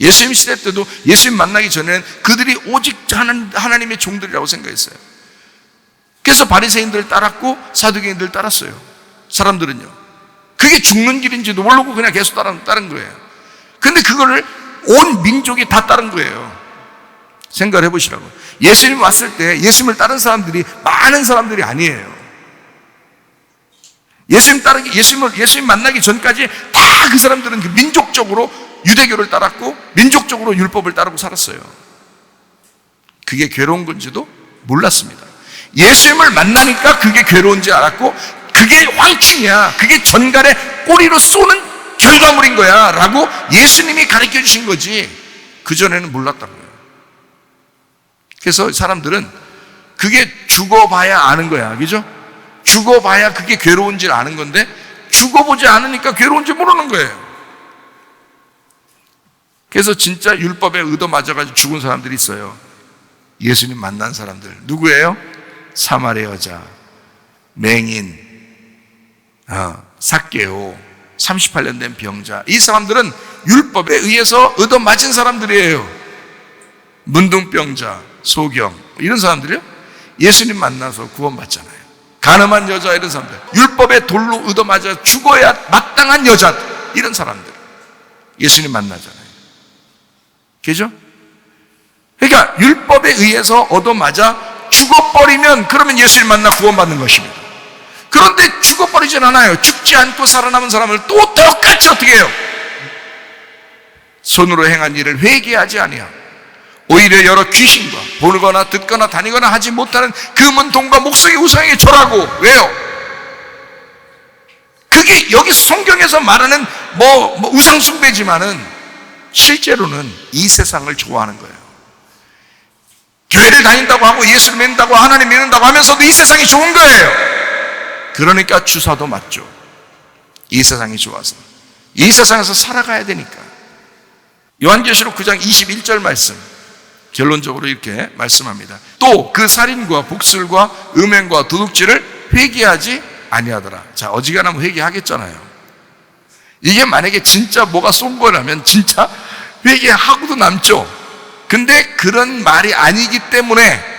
예수님 시대 때도 예수님 만나기 전에는 그들이 오직 하나님의 종들이라고 생각했어요. 그래서 바리새인들을 따랐고 사두개인들을 따랐어요. 사람들은요, 그게 죽는 길인지도 모르고 그냥 계속 따른 거예요. 근데 그거를 온 민족이 다 따른 거예요. 생각을 해보시라고. 예수님 왔을 때 예수님을 따른 사람들이 많은 사람들이 아니에요. 예수님 만나기 전까지 다 그 사람들은 그 민족적으로 유대교를 따랐고 민족적으로 율법을 따르고 살았어요. 그게 괴로운 건지도 몰랐습니다. 예수님을 만나니까 그게 괴로운지 알았고, 그게 황충이야, 그게 전갈에 꼬리로 쏘는 결과물인 거야 라고 예수님이 가르쳐 주신 거지, 그전에는 몰랐던 거예요. 그래서 사람들은 그게 죽어봐야 아는 거야, 그죠? 죽어봐야 그게 괴로운지 아는 건데 죽어보지 않으니까 괴로운지 모르는 거예요. 그래서 진짜 율법에 얻어맞아가지고 죽은 사람들이 있어요. 예수님 만난 사람들 누구예요? 사마리 여자, 맹인, 삭개오, 38년 된 병자. 이 사람들은 율법에 의해서 얻어맞은 사람들이에요. 문둥병자, 소경, 이런 사람들이요, 예수님 만나서 구원받잖아요. 가늠한 여자, 이런 사람들, 율법의 돌로 얻어맞아 죽어야 마땅한 여자, 이런 사람들 예수님 만나잖아요. 그죠? 그러니까 율법에 의해서 얻어맞아 죽어버리면 그러면 예수님 만나 구원받는 것입니다. 그런데 죽어버리진 않아요. 죽지 않고 살아남은 사람을 또 똑같이 어떻게 해요? 손으로 행한 일을 회개하지 아니하고 오히려 여러 귀신과 보거나 듣거나 다니거나 하지 못하는 금은동과 목석의 우상에게 절하고. 왜요? 그게 여기 성경에서 말하는 우상 숭배지만은 실제로는 이 세상을 좋아하는 거예요. 교회를 다닌다고 하고 예수를 믿는다고 하나님 믿는다고 하면서도 이 세상이 좋은 거예요. 그러니까 주사도 맞죠. 이 세상이 좋아서, 이 세상에서 살아가야 되니까. 요한계시록 9장 21절 말씀, 결론적으로 이렇게 말씀합니다. 또 그 살인과 복술과 음행과 도둑질을 회개하지 아니하더라. 자, 어지간하면 회개하겠잖아요. 이게 만약에 진짜 뭐가 쏜 거라면 진짜 회개하고도 남죠. 근데 그런 말이 아니기 때문에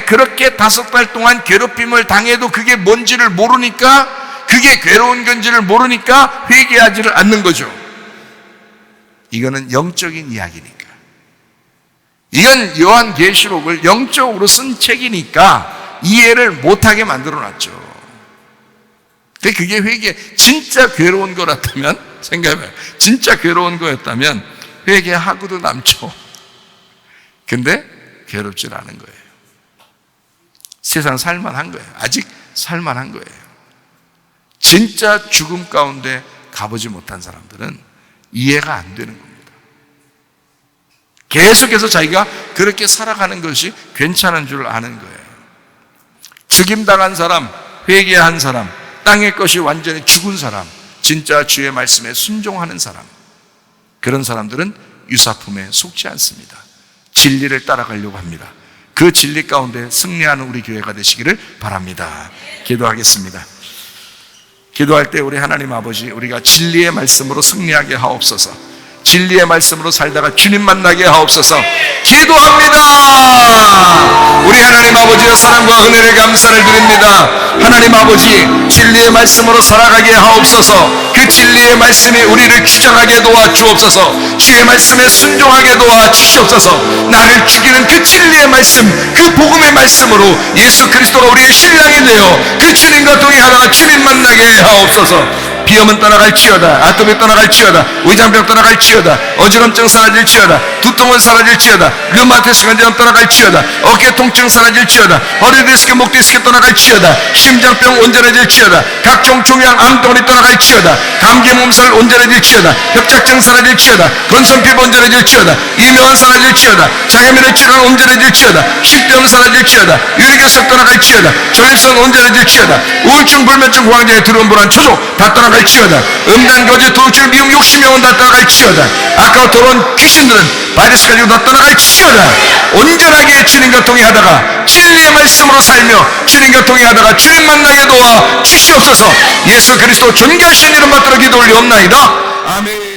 그렇게 5달 동안 괴롭힘을 당해도 그게 뭔지를 모르니까, 그게 괴로운 건지를 모르니까 회개하지를 않는 거죠. 이거는 영적인 이야기니까. 이건 요한계시록을 영적으로 쓴 책이니까 이해를 못하게 만들어놨죠. 근데 그게 진짜 괴로운 거였다면, 생각해봐요. 진짜 괴로운 거였다면 회개하고도 남죠. 근데 괴롭질 않은 거예요. 세상 살만한 거예요. 아직 살만한 거예요. 진짜 죽음 가운데 가보지 못한 사람들은 이해가 안 되는 겁니다. 계속해서 자기가 그렇게 살아가는 것이 괜찮은 줄 아는 거예요. 죽임당한 사람, 회개한 사람, 땅의 것이 완전히 죽은 사람, 진짜 주의 말씀에 순종하는 사람, 그런 사람들은 유사품에 속지 않습니다. 진리를 따라가려고 합니다. 그 진리 가운데 승리하는 우리 교회가 되시기를 바랍니다. 기도하겠습니다. 기도할 때 우리 하나님 아버지, 우리가 진리의 말씀으로 승리하게 하옵소서. 진리의 말씀으로 살다가 주님 만나게 하옵소서. 기도합니다. 우리 하나님 아버지의 사랑과 은혜를 감사를 드립니다. 하나님 아버지, 진리의 말씀으로 살아가게 하옵소서. 그 진리의 말씀이 우리를 규정하게 도와주옵소서. 주의 말씀에 순종하게 도와주시옵소서. 나를 죽이는 그 진리의 말씀, 그 복음의 말씀으로 예수 그리스도가 우리의 신랑이 되어 그 주님과 동행하다가 주님 만나게 하옵소서. 비염은 떠나갈지어다. 아토피 떠나갈지어다. 위장병 떠나갈지어다. 어지럼증 사라질지어다. 두통은 사라질지어다. 류마티스 관절염 떠나갈지어다. 어깨 통증 사라질지어다. 허리 디스크, 목 디스크 떠나갈지어다. 심장병 온전해질지어다. 각종 중요한 암덩어리 떠나갈지어다. 감기 몸살 온전해질지어다. 협착증 사라질지어다. 건선피부 온전해질지어다. 이명환 사라질지어다. 장애면의 질환 온전해질지어다. 식도염 사라질지어다. 유리결석 떠나갈지어다. 전립선 온전해질지어다. 우울증, 불면증, 공황장애, 두려움, 불안, 초조 다 떠나갈지어다. 음란거제, 도둑질, 미움, 욕심영혼 다 떠나갈지어다. 아까와 더러운 귀신들은 바이러스 가지고 다 떠나갈지어다. 온전하게 주님과 동행하다가 진리의 말씀으로 살며 주님과 동행하다가 주님 만나게 도와 주시옵소서. 예수 그리스도 존귀하신 이름 받들어 기도 올리옵나이다. 아멘.